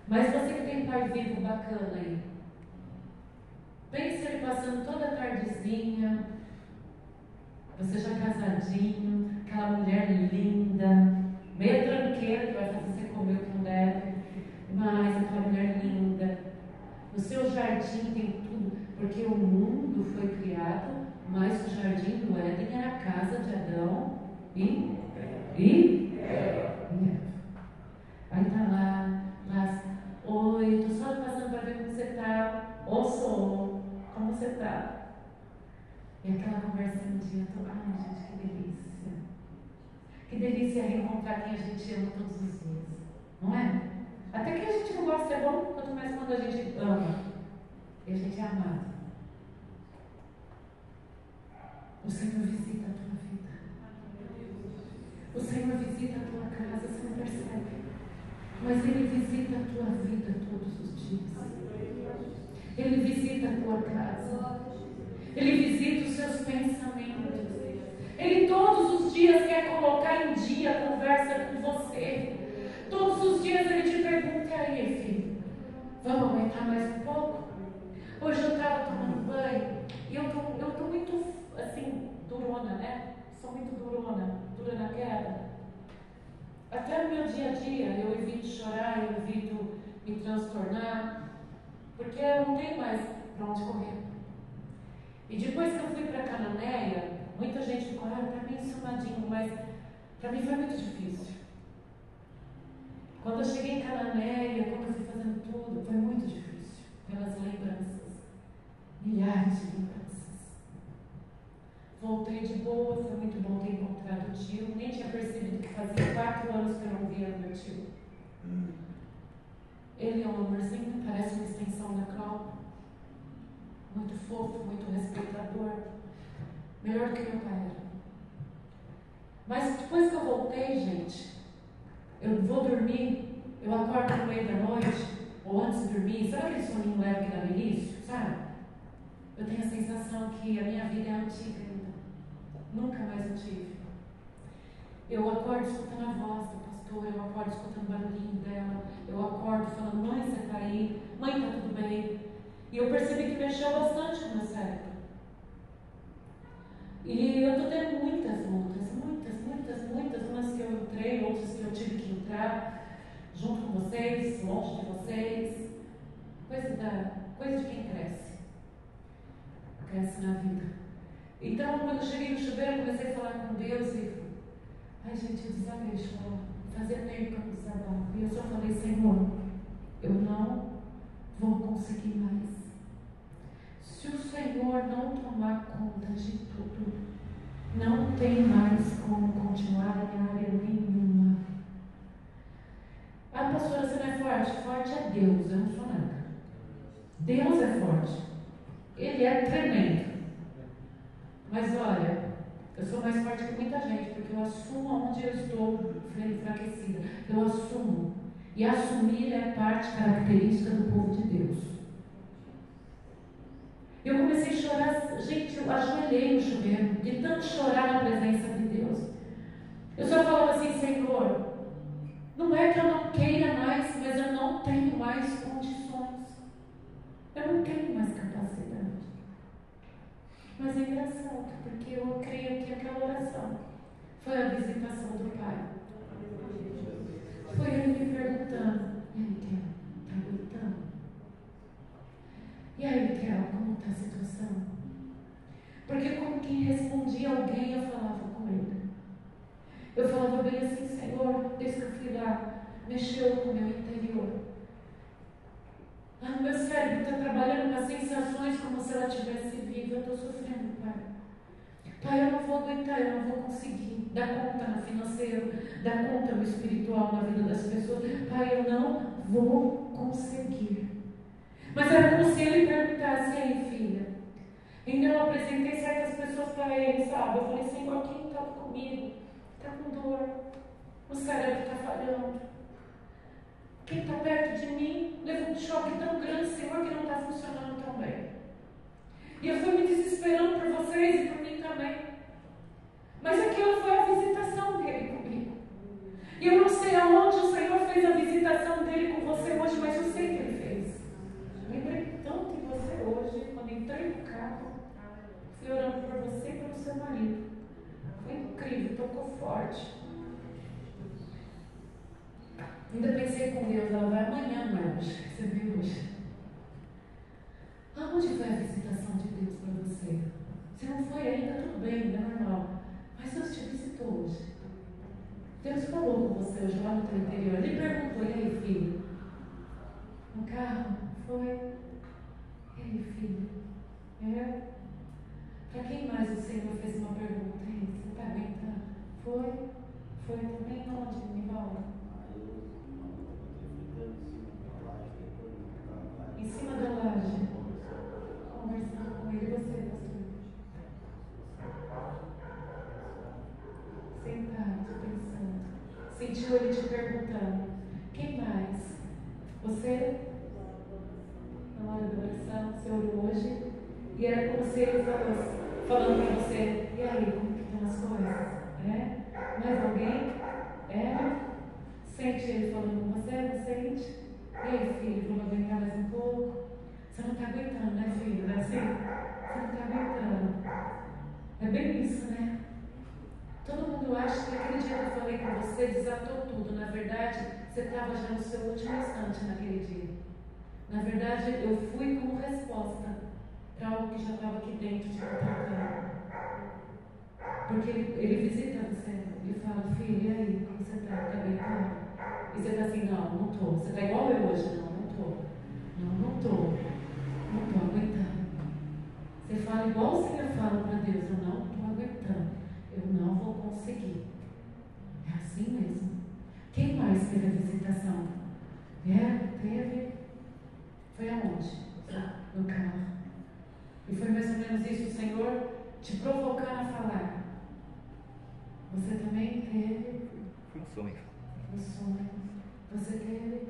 Mas você que tem pai vivo bacana aí, pensa ele passando toda a tardezinha, você já casadinho, aquela mulher linda, meio tranqueira que vai fazer você comer o que não deve, mas aquela mulher linda. No seu jardim tem tudo, porque o mundo foi criado, mas o jardim do Éden era a casa de Adão e Eva. Aí tá lá, mas, oi, tô só passando para ver como você tá. Ô, sou, como você tá? E aquela conversinha, ai, gente, que delícia. Que delícia reencontrar quem a gente ama todos os dias, não é? Até que a gente não gosta é bom, quanto mais quando a gente ama e a gente é amado. O Senhor visita a tua vida. O Senhor visita a tua casa, você não percebe. Mas Ele visita a tua vida todos os dias. Ele visita a tua casa. Ele visita os seus pensamentos. Ele todos os dias quer colocar em dia a conversa com você. Todos os dias Ele te pergunta, e aí, filho, vamos aguentar mais um pouco? Hoje eu estava tomando banho e eu tô muito, assim, durona, né? sou muito dura na queda. Até no meu dia a dia eu evito chorar, eu evito me transtornar, porque eu não tenho mais para onde correr. E depois que eu fui para Cananéia, muita gente ficou, para mim isso é nadinho, mas para mim foi muito difícil. Quando eu cheguei em Cananéia, quando eu fui fazendo tudo, foi muito difícil, pelas lembranças, milhares de lembranças. Voltei de boa, foi muito bom ter encontrado o tio, nem tinha percebido que fazia 4 anos que eu não via meu tio. Ele é um amorzinho, parece uma extensão da Cláudia, muito fofo, muito respeitador, melhor do que meu pai era. Mas depois que eu voltei, gente, eu vou dormir, eu acordo no meio da noite, ou antes de dormir, sabe aquele soninho leve que dá no início, sabe? Eu tenho a sensação que a minha vida é antiga ainda, nunca mais eu tive. Eu acordo escutando a voz da pastora, eu acordo escutando o barulhinho dela, eu acordo falando, mãe, você está aí? Mãe, está tudo bem? E eu percebi que mexeu bastante com o meu cérebro. E eu estou tendo muitas lutas, umas que eu entrei, outras que eu tive que entrar, junto com vocês, longe de vocês. Coisa de quem cresce na vida. Então, quando eu cheguei no chuveiro, eu comecei a falar com Deus e ai, gente, eu desabei, chorar. Fazia tempo que eu não desabava. E eu só falei, Senhor, eu não vou conseguir mais. Se o Senhor não tomar conta de tudo, não tem mais como continuar em área nenhuma. Ah, pastora, você não é forte? Forte é Deus, eu não sou nada. Deus é forte. Ele é tremendo. Mas olha, eu sou mais forte que muita gente, porque eu assumo onde eu estou enfraquecida. Eu assumo. E assumir é parte característica do povo de Deus. Eu comecei a chorar, gente, eu ajoelhei no chuveiro, de tanto chorar na presença de Deus. Eu só falava assim, Senhor, não é que eu não queira mais, mas eu não tenho mais condições. Eu não tenho mais capacidade. Mas é engraçado, porque eu creio que aquela oração foi a visitação do Pai. Foi ele me perguntando, e aí, Kel, está aguentando? E aí, Kel, como está a situação? Porque como quem respondia alguém, eu falava com ele. Eu falava bem assim, Senhor, desde que eu fui lá, mexeu com o meu interior. O meu cérebro está trabalhando com as sensações como se ela estivesse viva. Eu estou sofrendo, Pai. Pai, eu não vou aguentar, eu não vou conseguir dar conta no financeiro, dar conta no espiritual, na vida das pessoas. Pai, eu não vou conseguir. Mas era como se ele perguntasse, aí, filha. Então eu apresentei certas pessoas para ele, sabe? Eu falei, Senhor, quem está comigo? Está com dor. O cérebro está falhando. Quem está perto de mim levou um choque tão grande, Senhor, que não está funcionando tão bem. E eu fui me desesperando por vocês e por mim também. Mas aquilo foi a visitação dele comigo. E eu não sei aonde o Senhor fez a visitação dele com você hoje, mas eu sei que ele fez. Lembrei tanto de você hoje, quando entrei no carro, fui orando por você e pelo seu marido. Foi incrível, tocou forte. Ainda pensei com Deus, ela vai amanhã, não é hoje, você viu hoje. Aonde foi a visitação de Deus para você? Se não foi ainda, tudo bem, é normal. Mas Deus te visitou hoje. Deus falou com você hoje lá no teu interior. Ele perguntou, e aí, filho? No carro? Foi? E aí, filho? Para quem mais o Senhor fez uma pergunta? E aí, você está aguentando? Foi? Foi também? Onde? Me fala. Em cima da laje, conversando com ele, você, pastor. Sentado, pensando. Sentiu ele te perguntando: quem mais? Você, na hora da oração, você orou hoje, e era como se ele fosse falando para você: e aí, como que estão as coisas? Mais alguém? Sente ele falando com você, não sente? E aí, filho, vamos aguentar mais um pouco? Você não está aguentando, né, filho? Não é assim? Você não está aguentando. É bem isso, né? eu acho que aquele dia que eu falei com você desatou tudo. Na verdade, você estava já no seu último instante naquele dia. Na verdade, eu fui como resposta para algo que já estava aqui dentro de contato. Porque ele visita você, ele fala, filho, e aí, como você está? Está bem? Tá? E você está assim, não estou. Você está igual eu hoje, não estou. Não estou aguentando. Você fala igualzinho eu falo para Deus, eu não estou aguentando, eu não vou conseguir. É assim mesmo. Quem mais teve a visitação? Teve. Foi aonde? No carro. E foi mais ou menos isso, o Senhor te provocando a falar. Você também teve um sonho. Você teve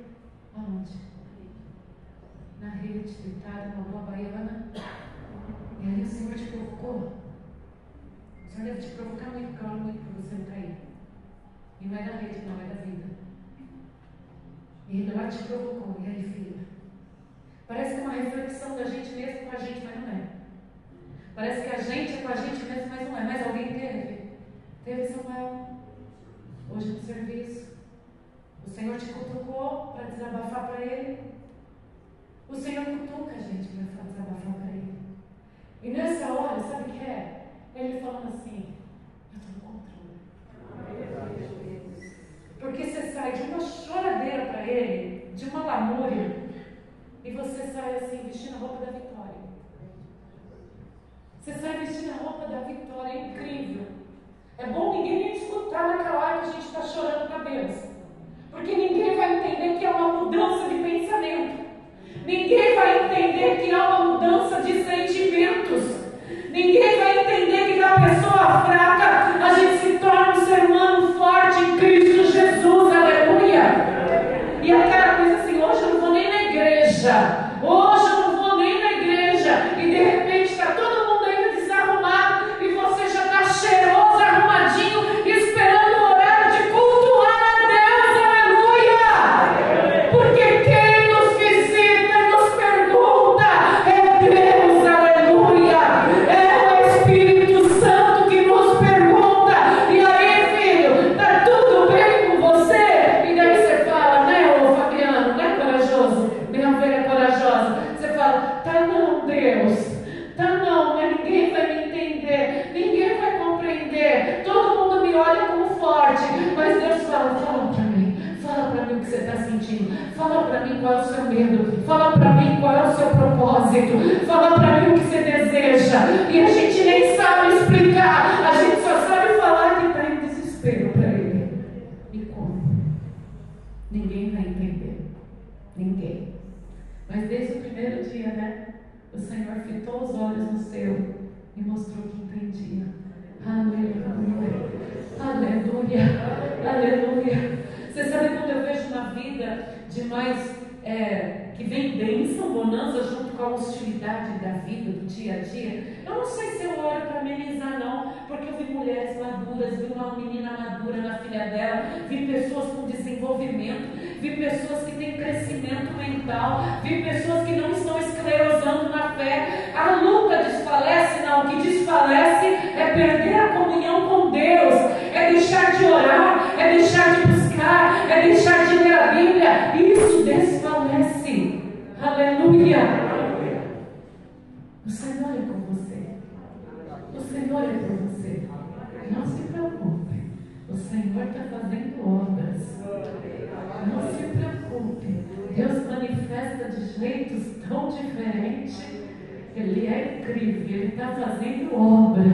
aonde? Na rede, deitada numa boa baiana. E aí o Senhor te provocou. O Senhor deve te provocar muito, porque eu oro muito para você não cair. E não é da rede, não, é da vida. E ele lá te provocou. E aí, filha? Parece que é uma reflexão da gente mesmo com a gente, mas não é. Parece que a gente é com a gente mesmo, mas não é. Mas alguém teve. Teve, Samuel. Hoje no serviço. O Senhor te cutucou para desabafar para Ele. O Senhor cutuca a gente para desabafar para Ele. E nessa hora, sabe o que é? Ele falando assim, eu estou no controle. Porque você sai de uma choradeira para Ele, de uma lamúria, e você sai assim, vestindo a roupa da vitória. Você sai vestindo a roupa da vitória, é incrível. É bom ninguém nem escutar naquela hora que a gente está chorando com Deus. Porque ninguém vai entender que é uma mudança de pensamento. Ninguém vai entender que há uma mudança de sentimentos. Ninguém vai entender que da pessoa fraca a gente se torna um ser humano forte em Cristo Jesus. Aleluia! E aquela coisa assim, hoje eu não vou nem na igreja. Hoje eu não vou nem na igreja. E de repente está todo mundo ainda desarrumado e você já está cheiroso, arrumadinho, esperando o horário de cultuar a Deus. Aleluia! Porque quem nos visita e nos pergunta é Deus. Aleluia! É o Espírito Santo que nos pergunta. E aí, filho, tá tudo bem com você? E daí você fala, né, ô Fabiano, né, corajoso? Minha ovelha corajosa. Você fala, tá não, Deus. Tá não, mas ninguém vai me entender. Ninguém vai compreender. Todo mundo me olha como forte. Mas Deus fala, fala pra mim. Fala pra mim o que você está sentindo. Fala pra mim qual é o seu medo. Fala pra mim qual é o seu propósito. Fala pra mim o que você deseja. E a gente nem sabe explicar. A gente só sabe falar que está em desespero para Ele. E como? Ninguém vai entender. Ninguém. Mas desde o primeiro dia, né? O Senhor fitou os olhos no seu e mostrou que entendia. Aleluia. Aleluia. Aleluia. Você sabe quando eu vejo na vida demais que vem bênção, bonança junto com a hostilidade da vida, do dia a dia? Eu não sei se eu oro para amenizar, não, porque eu vi mulheres maduras, vi uma menina madura na filha dela, vi pessoas com desenvolvimento, vi pessoas que têm crescimento mental, vi pessoas que não estão esclerosando na fé. A luta desfalece, não, o que desfalece é perder a comunhão com Deus, é deixar de orar, é deixar de buscar, é deixar de ler a Bíblia. Isso desfalece. Aleluia. O Senhor é com você. O Senhor é por você. Não se preocupe. O Senhor está fazendo obras. Não se preocupe. Deus manifesta de jeitos tão diferentes. Ele é incrível. Ele está fazendo obra.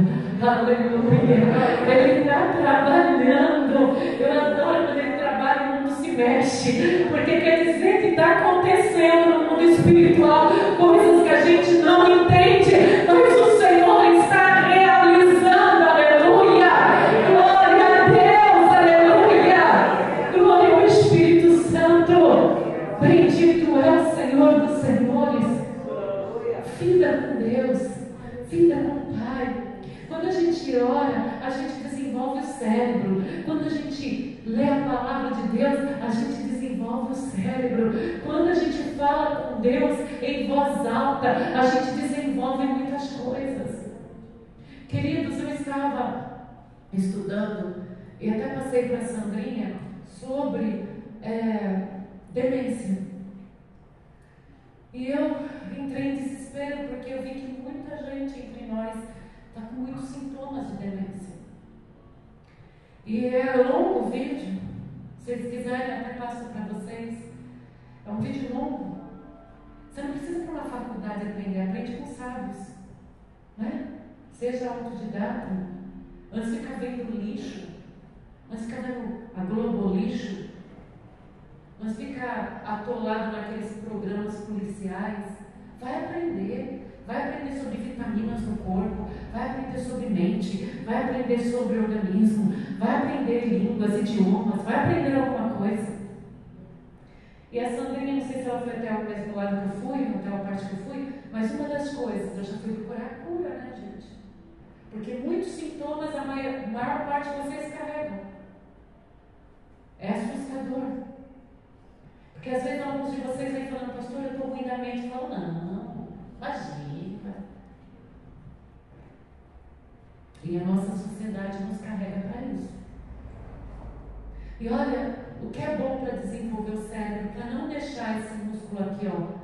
Aleluia. Ele está trabalhando. Eu adoro quando Ele trabalha e o mundo se mexe. Porque quer dizer que está acontecendo no mundo espiritual coisas que a gente não entende. Mas o Senhor está realizando. Aleluia. Glória a Deus. Aleluia. Glória ao Espírito Santo. Bendito é o Senhor dos Senhores. Vida com Deus, vida com o Pai. Quando a gente ora, a gente desenvolve o cérebro. Quando a gente lê a palavra de Deus, a gente desenvolve o cérebro. Quando a gente fala com Deus em voz alta, a gente desenvolve muitas coisas. Queridos, eu estava estudando, e até passei para a Sandrinha sobre demência. E eu entrei em desespero porque eu vi que muita gente entre nós está com muitos sintomas de demência. E é longo o vídeo, se vocês quiserem até passo para vocês. É um vídeo longo. Você não precisa ir para uma faculdade aprender, aprende com sábios, né? Seja autodidata. Antes de ficar vendo lixo, antes de ficar vendo a Globo lixo, antes de ficar atolado naqueles programas policiais, vai aprender sobre vitaminas no corpo, vai aprender sobre mente, vai aprender sobre organismo, vai aprender línguas, idiomas, vai aprender alguma coisa. E a Sandrinha, não sei se ela foi até o mesmo lado que eu fui, até a parte que eu fui, mas uma das coisas, eu já fui procurar a cura, né, gente? Porque muitos sintomas, a maior parte vocês carregam. É assustador. Porque às vezes alguns de vocês vêm falando, pastor, eu estou ruim da mente. Eu falo, não, imagina. E a nossa sociedade nos carrega para isso. E olha, o que é bom para desenvolver o cérebro, para não deixar esse músculo aqui, ó,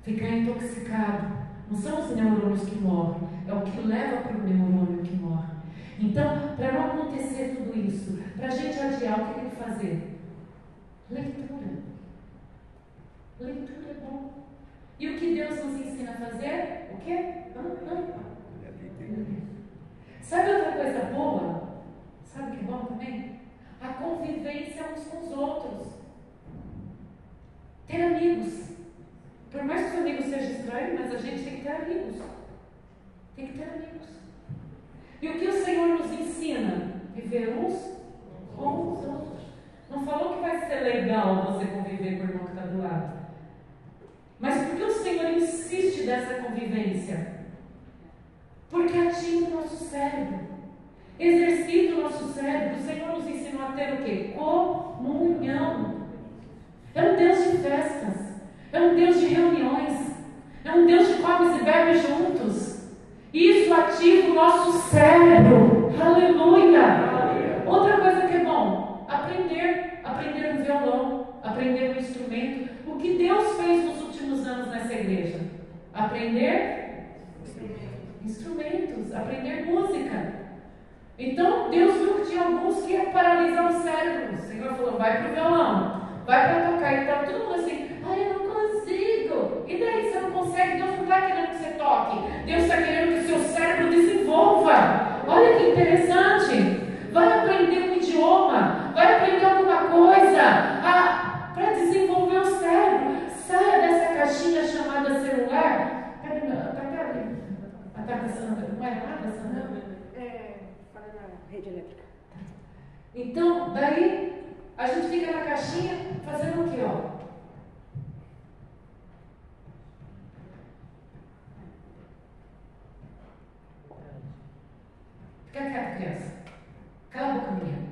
ficar intoxicado. Não são os neurônios que morrem, é o que leva para o neurônio que morre. Então, para não acontecer tudo isso, para a gente adiar, o que tem que fazer? Leitura. Leitura é bom. E o que Deus nos ensina a fazer? O quê? Sabe outra coisa boa? Sabe o que é bom também? A convivência uns com os outros. Ter amigos. Por mais que o amigo seja estranho, mas a gente tem que ter amigos. Tem que ter amigos. E o que o Senhor nos ensina? Viver uns com os outros. Não falou que vai ser legal você conviver com o irmão que está do lado. Mas por que o Senhor insiste nessa convivência? Porque ativa o nosso cérebro. Exercita o nosso cérebro. O Senhor nos ensinou a ter o quê? Comunhão. É um Deus de festas. É um Deus de reuniões. É um Deus de comes e bebe juntos. Isso ativa o nosso cérebro. Aleluia! Outra coisa que é bom, aprender um violão, aprender um instrumento. O que Deus fez nos últimos anos nessa igreja? Aprender instrumentos, aprender música. Então Deus viu que tinha alguns que iam paralisar o cérebro. O Senhor falou, vai pro violão, vai para tocar. E estava todo mundo assim, eu não consigo. E daí você não consegue? Deus não está querendo que você toque, Deus está querendo que o seu cérebro desenvolva. Olha que interessante. Vai aprender um idioma, vai aprender alguma coisa para desenvolver o cérebro. Saia dessa caixinha chamada celular. Cadê meu? Tá passando, não é nada, Sandra? Para na rede elétrica. Então, daí a gente fica na caixinha fazendo o quê, ó? Fica quieto, criança. Cala a boca, menina.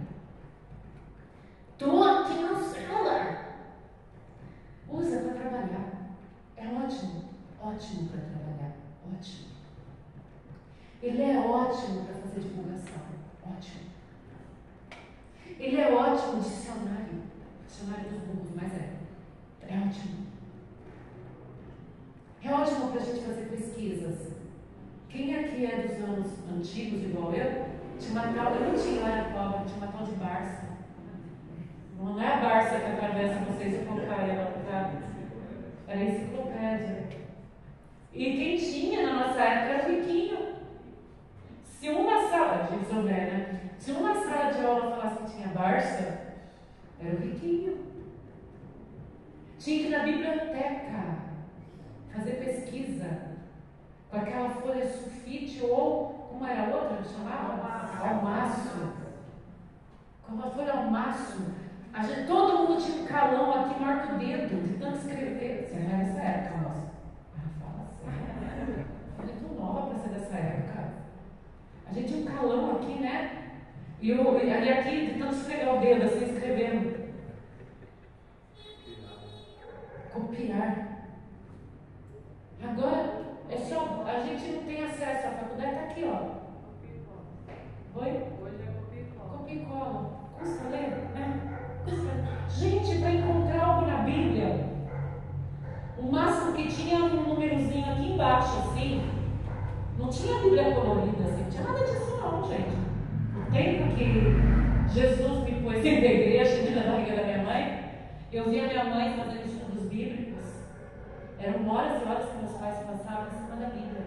Tô aqui no celular. Usa para trabalhar. É ótimo. Ótimo para trabalhar. Ótimo. Ele é ótimo para fazer divulgação. Ótimo. Ele é ótimo dicionário. Dicionário dos burros, mas é ótimo. É ótimo para a gente fazer pesquisas. Quem aqui é dos anos antigos, igual eu, tinha uma tal, eu não tinha, eu era pobre, tinha uma tal de Barça. Não é a Barça que atravessa vocês e colocar ela para. Era a enciclopédia. E quem tinha na nossa época era riquinho. Se uma sala, a gente souber, né? Se uma sala de aula falasse que tinha Barça, era o riquinho. Tinha que ir na biblioteca fazer pesquisa com aquela folha sulfite ou, como era a outra que chamava? Almaço. Com uma folha almaço. Todo mundo tinha um calão aqui maior que o dedo, de tanto escrever. Você não é dessa época, moça? Fala sério. Eu é muito nova para ser dessa época. A gente tinha um calão aqui, né? E aqui, de tanto esfregar o dedo, assim, escrevendo. Copiar. Agora, a gente não tem acesso à faculdade, está aqui, ó. Oi? que Jesus me pôs dentro da igreja, na barriga da minha mãe, eu via minha mãe fazendo estudos bíblicos. Eram horas e horas que meus pais passavam em cima da Bíblia.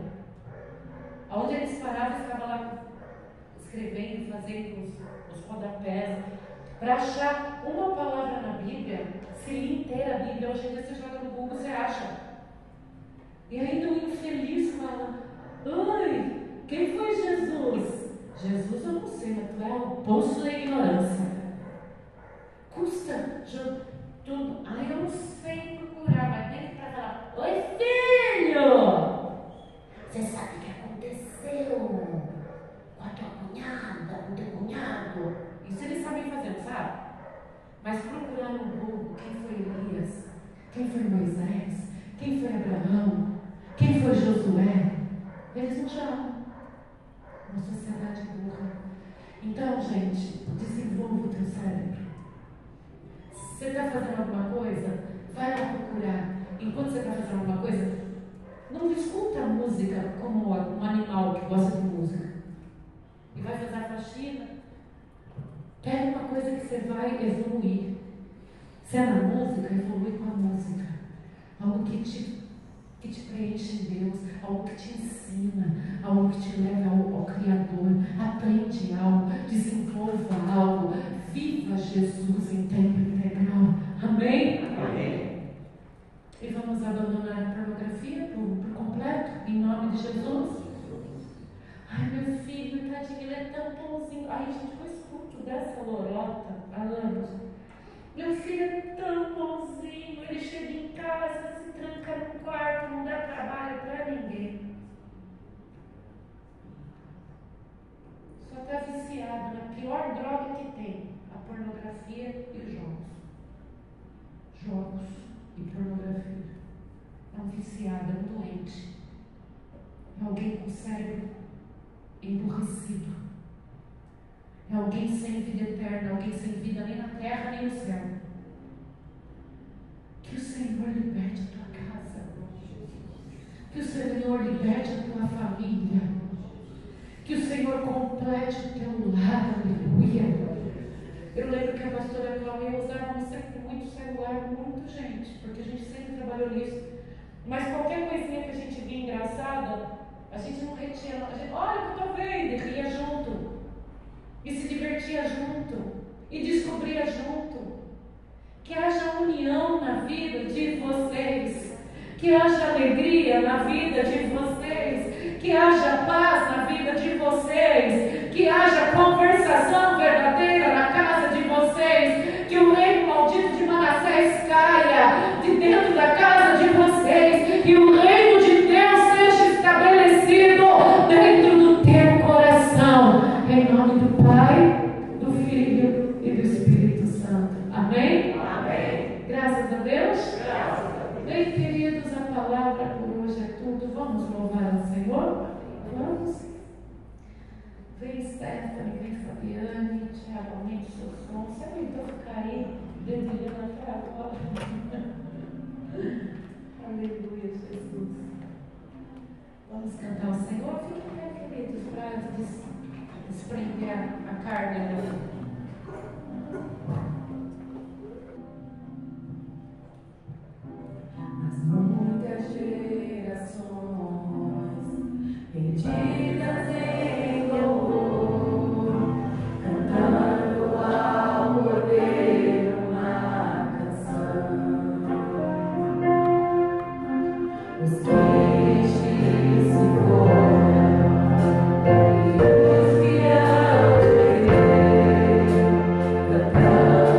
Onde eles paravam, eu ficava lá escrevendo, fazendo os rodapés, para achar uma palavra na Bíblia, se lia inteira a Bíblia. Hoje em dia você joga no Google, você acha. E ainda o infeliz fala: ai, quem foi Jesus? Jesus eu não sei, mas tu é o poço da ignorância. Custa tudo. Ai, eu não sei procurar, mas tem que falar: oi, filho! Você sabe o que aconteceu com a tua cunhada, com o teu cunhado? Isso eles sabem fazer, não sabe? Mas procurar no Google quem foi Elias, quem foi Moisés, quem foi Abraão, quem foi Josué, eles não chamam. Uma sociedade burra. Então, gente, desenvolva o teu cérebro. Se você está fazendo alguma coisa, vai lá procurar. Enquanto você está fazendo alguma coisa, não escuta a música como um animal que gosta de música e vai fazer a faxina. Pega uma coisa que você vai evoluir. Se é na música, evolui com a música. Algo que te preenche em Deus, algo que te ensina, algo que te leva ao Criador. Aprende algo, desenvolva algo. Viva Jesus em tempo integral. Amém? Amém. E vamos abandonar a pornografia por completo, em nome de Jesus. Ai, meu filho, tadinho, ele é tão bonzinho. Ai, gente, eu escuto dessa lorota há anos. Meu filho é tão bonzinho, ele chega em casa, se tranca no quarto, não dá trabalho para ninguém. Só está viciado na pior droga que tem, a pornografia e os jogos. Jogos e pornografia. É um viciado, é um doente. É alguém com o cérebro emburrecido. É alguém sem vida eterna, alguém sem vida nem na terra nem no céu. Que o Senhor liberte a tua casa. Que o Senhor liberte a tua família. Que o Senhor complete o teu lar. Aleluia. Eu lembro que a pastora Cláudia usava sempre muito celular, muito, gente, porque a gente sempre trabalhou nisso. Mas qualquer coisinha que a gente via engraçada, a gente não retinha, não. A gente, olha o que eu tô vendo, e ria junto. E se divertia junto. E descobria junto. Que haja união na vida de vocês. Que haja alegria na vida de vocês. Que haja paz na vida de vocês. Que haja conversação verdadeira na casa de vocês. Que o reino maldito de Manassés caia de dentro da casa de vocês. Que o reino de Deus seja estabelecido dentro do teu coração. Em nome do Pai, do Filho e do Espírito Santo. Amém? Amém. Graças a Deus. Graças a Deus. Bem, queridos, a palavra por hoje é tudo. Vamos louvar ao Senhor? Vamos? Vem Stephanie, vem Fabiane, Tiago, aumente seu som. Você aguentou ficar aí dedilhando até agora? Aleluia, Jesus. Vamos cantar ao Senhor. Fiquem bem, queridos, para desprender a carne dela. As muitas gerações perdidas em louvor, cantando ao poder uma canção. Os tristes se foram e os que hão de ver, cantando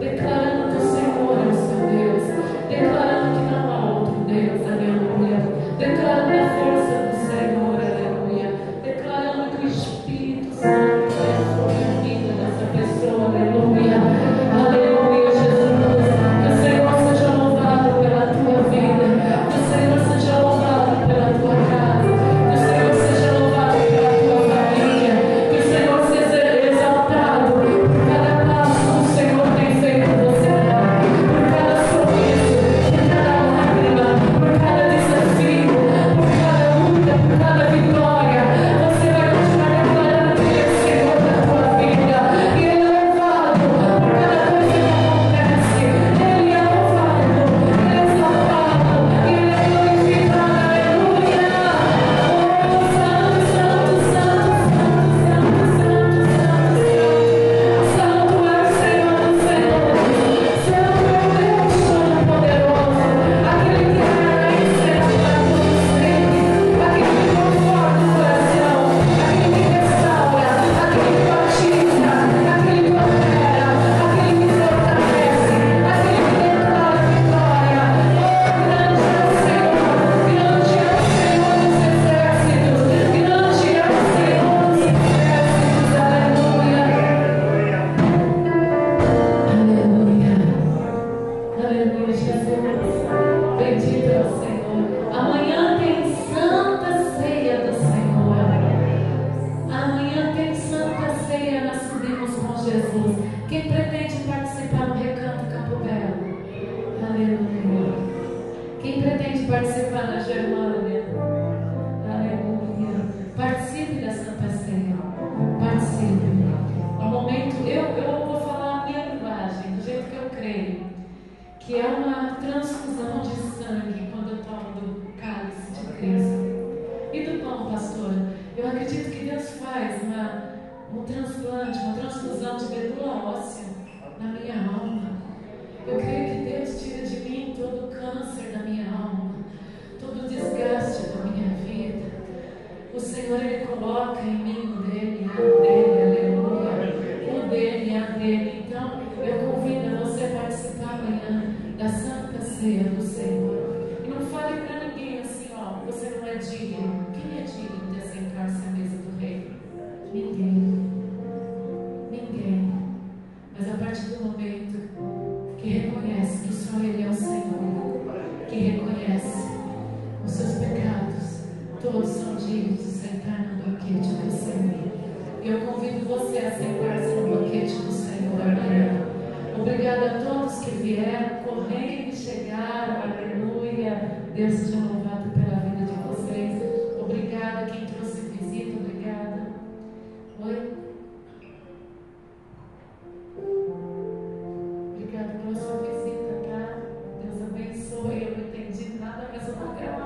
Declarando que o Senhor é o seu Deus. Declarando que não há outro Deus. Aleluia. Declarando a força do Senhor. Aleluia. Declarando que o Espírito Santo é sobre a vida dessa pessoa. Aleluia. Aleluia, Jesus. Que o Senhor seja louvado pela tua vida. Que o Senhor seja louvado pela tua casa. Que o Senhor seja louvado pela tua família. Que o Senhor seja exaltado por cada passo que o Senhor tem feito você dar. Por cada sorriso, por cada lágrima, por cada desafio, por cada luta, por cada vitória. Você vai continuar declarando que Ele é o Senhor da tua vida. E Ele é louvado por cada coisa que acontece. Ele é louvado, Ele é exaltado, Ele é glorificado. Aleluia! Oh, Santo, Santo, Santo, Santo, Santo, Santo, Santo. Santo é o Senhor dos Senhores. Santo é o Deus Todo-Poderoso. Aquele que reina e será para todo sempre. Aquele que conforta o coração. Aquele que restaura. Aquele que batiza. Aquele que opera. Aquele que fortalece. Aquele que declara vitória. Oh, grande é o Senhor. Grande é o Senhor dos exércitos. Grande é o Senhor dos exércitos. Aleluia. Aleluia. Aleluia, Jesus. Bendito é o Senhor. Amanhã tem Santa Ceia do Senhor. Amanhã tem Santa Ceia. Nós subimos com Jesus. Quem pretende participar no Recanto Campo Belo? Aleluia. Quem pretende participar na Germânia? Aleluia. Participe da Santa Ceia. Participe. No momento, eu vou falar a minha linguagem, do jeito que eu creio, que é uma transfusão de sangue quando eu tomo do cálice de Cristo. E do pão, pastor? Eu acredito que Deus faz um transplante, uma transfusão de medula óssea na minha alma. Eu creio que Deus tira de mim todo o câncer da minha alma, todo o desgaste da minha vida. O Senhor, Ele coloca em mim o DNA dele, aleluia. O DNA dele. Então, eu convido a você a participar amanhã da Santa Ceia do Senhor. E não fale para ninguém assim, ó, você não é digno. Quem é digno de assentar-se à mesa do rei? Ninguém. Ninguém. Mas a partir do momento que reconhece que só Ele é o Senhor, que reconhece os seus pecados, todos são dignos de sentar no banquete do Senhor. E eu convido você a sentar-se no banquete do Senhor amanhã. Obrigada a todos que vieram correndo e chegaram, aleluia. Deus seja louvado pela vida de vocês. Obrigada a quem trouxe visita, obrigada. Oi? Obrigada pela sua visita, tá? Deus abençoe. Eu não entendi nada, mas eu não quero.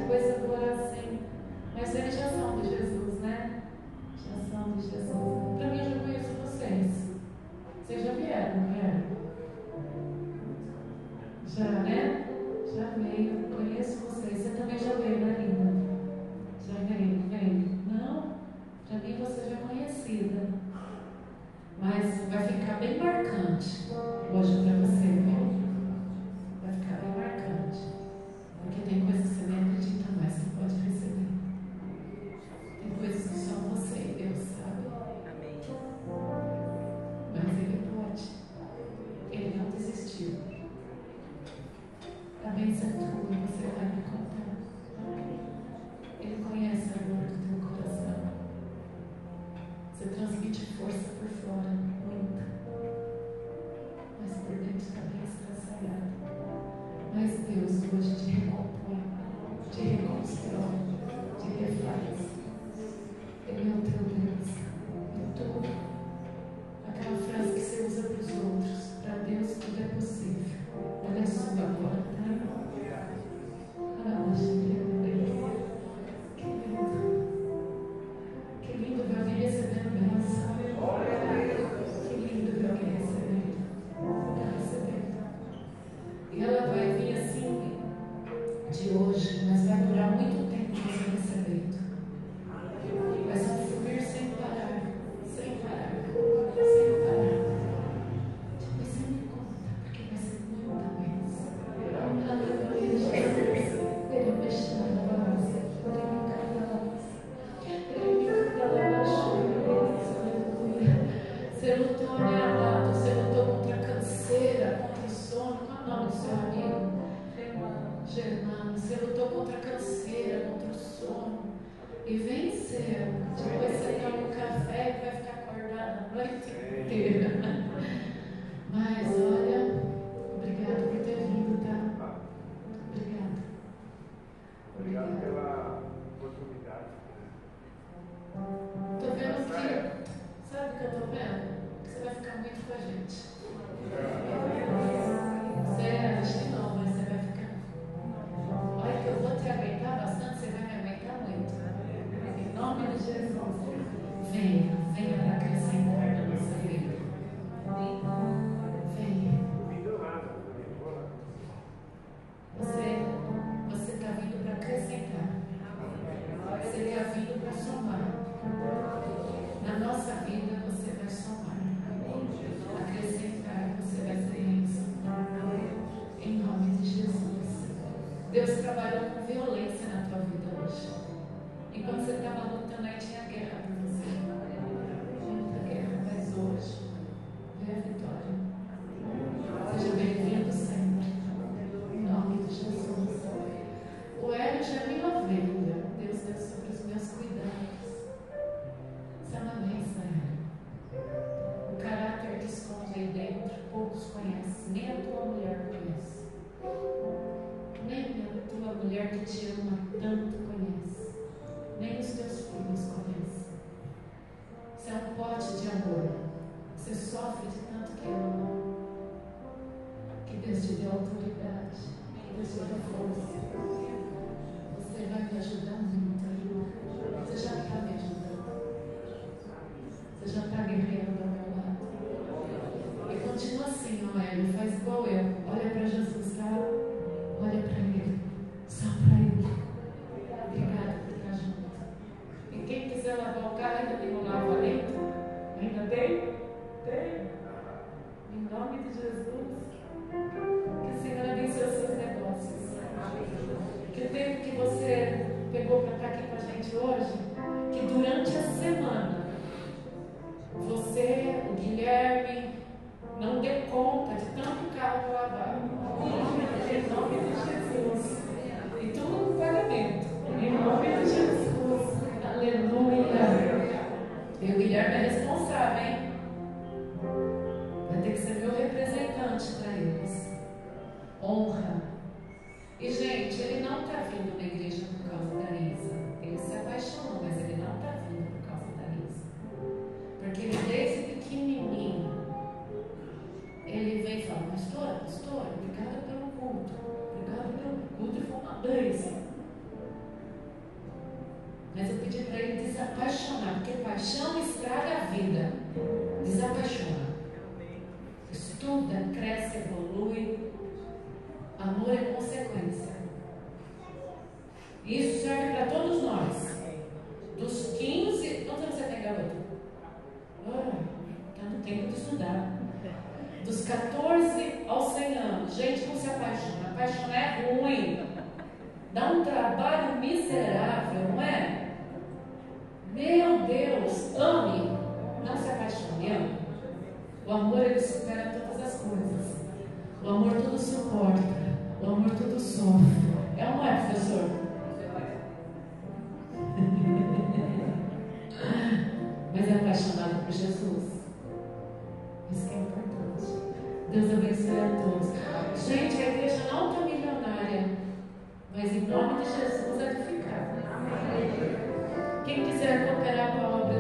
Depois eu vou orar assim. Mas eles já são de Jesus, né? Já são de Jesus. Para mim, eu já conheço vocês. Vocês já vieram, não vieram? Já, né? Já veio. Conheço vocês. Você também já veio, né, linda? Já veio. Não? Para mim, você já é conhecida. Mas vai ficar bem marcante hoje para você, viu? Vai ficar bem marcante. Porque tem coisas que você nem acredita mais, você pode receber. Tem coisas que só você e Deus sabe. Amém. Mas Ele pode. Ele não desistiu. A bênção é tua, você vai me contar. Ele conhece a dor do teu coração. Você transmite força por fora, muita. Mas por dentro está Então, né, amado, você lutou contra a canseira, contra o sono. Qual é o nome do seu amigo? Germano. Você lutou contra a canseira, contra o sono. E venceu. Depois você toma um café e vai ficar acordado a noite inteira. Mas olha, obrigado por ter vindo, tá? Obrigada. Obrigado pela oportunidade. Estou vendo que, sabe o que eu estou vendo? Que você vai ficar muito com a gente. Você acha que não, mas você vai ficar. Olha que eu vou te aguentar bastante, você vai me aguentar muito. Em nome de Jesus. Venha para acrescentar na nossa vida. Venha. Você está vindo para acrescentar. Você está vindo para somar. Na nossa vida você vai somar. Acrescentar, você vai ser isso. Em nome de Jesus. Deus trabalhou com violência na tua vida hoje. Enquanto você estava lutando aí, tinha guerra por você. Muita guerra, mas hoje veio a vitória. Seja bem-vindo sempre. Em nome de Jesus. O Hélio já é minha ovelha. Deus deu sobre os meus cuidados. Isso é uma bênção, Hélio. O caráter que esconde aí dentro, poucos conhecem. Nem a tua mulher conhece. Nem a tua mulher que te ama tanto conhece. Nem os teus filhos conhecem. Isso é um pote de amor. Você sofre de tanto que ama. Que Deus te dê autoridade. Que Deus te dê força. Você vai me ajudar muito, irmão. Você já está me ajudando. Você já está guerreando ao meu lado. E continua assim, ó, Hélio. Faz igual eu. Olha para Jesus, tá? Olha para Ele. Só para Ele. Obrigada por estar junto. E quem quiser lavar o carro, ainda tem um lava-lento? Ainda tem? Tem. Em nome de Jesus. Que o Senhor abençoe os seus negócios. Que o tempo que você pegou para estar aqui com a gente hoje, que durante a semana, você, o Guilherme, não dê conta de tanto carro para lavar. Em nome de Jesus. E tudo com pagamento. Em nome de Jesus. Aleluia. E o Guilherme é responsável, hein? Vai ter que ser meu representante para eles. Honra. E, gente, ele não está vindo na igreja por causa da Isa. Ele se apaixonou, mas ele não está vindo por causa da Isa. Porque ele, desde pequenininho, ele vem e fala: pastora, obrigada pelo culto. Obrigada pelo culto. E foi uma bênção. Mas eu pedi para ele desapaixonar, porque paixão estraga a vida. Desapaixona. Estuda, cresce, evolui. Amor é consequência. Isso serve para todos nós. Dos 15... Quantos anos você tem, garoto? Está no tempo de estudar. Dos 14 aos 100 anos. Gente, não se apaixona. Apaixonar é ruim. Dá um trabalho miserável, não é? Meu Deus, ame. Não se apaixone, ame. O amor, ele supera todas as coisas. O amor tudo suporta. O amor tudo sofre. É ou não é, professor? Mas é apaixonado por Jesus. Isso que é importante. Deus abençoe a todos. Gente, a igreja não está milionária, mas em nome de Jesus edificada. Quem quiser cooperar com a obra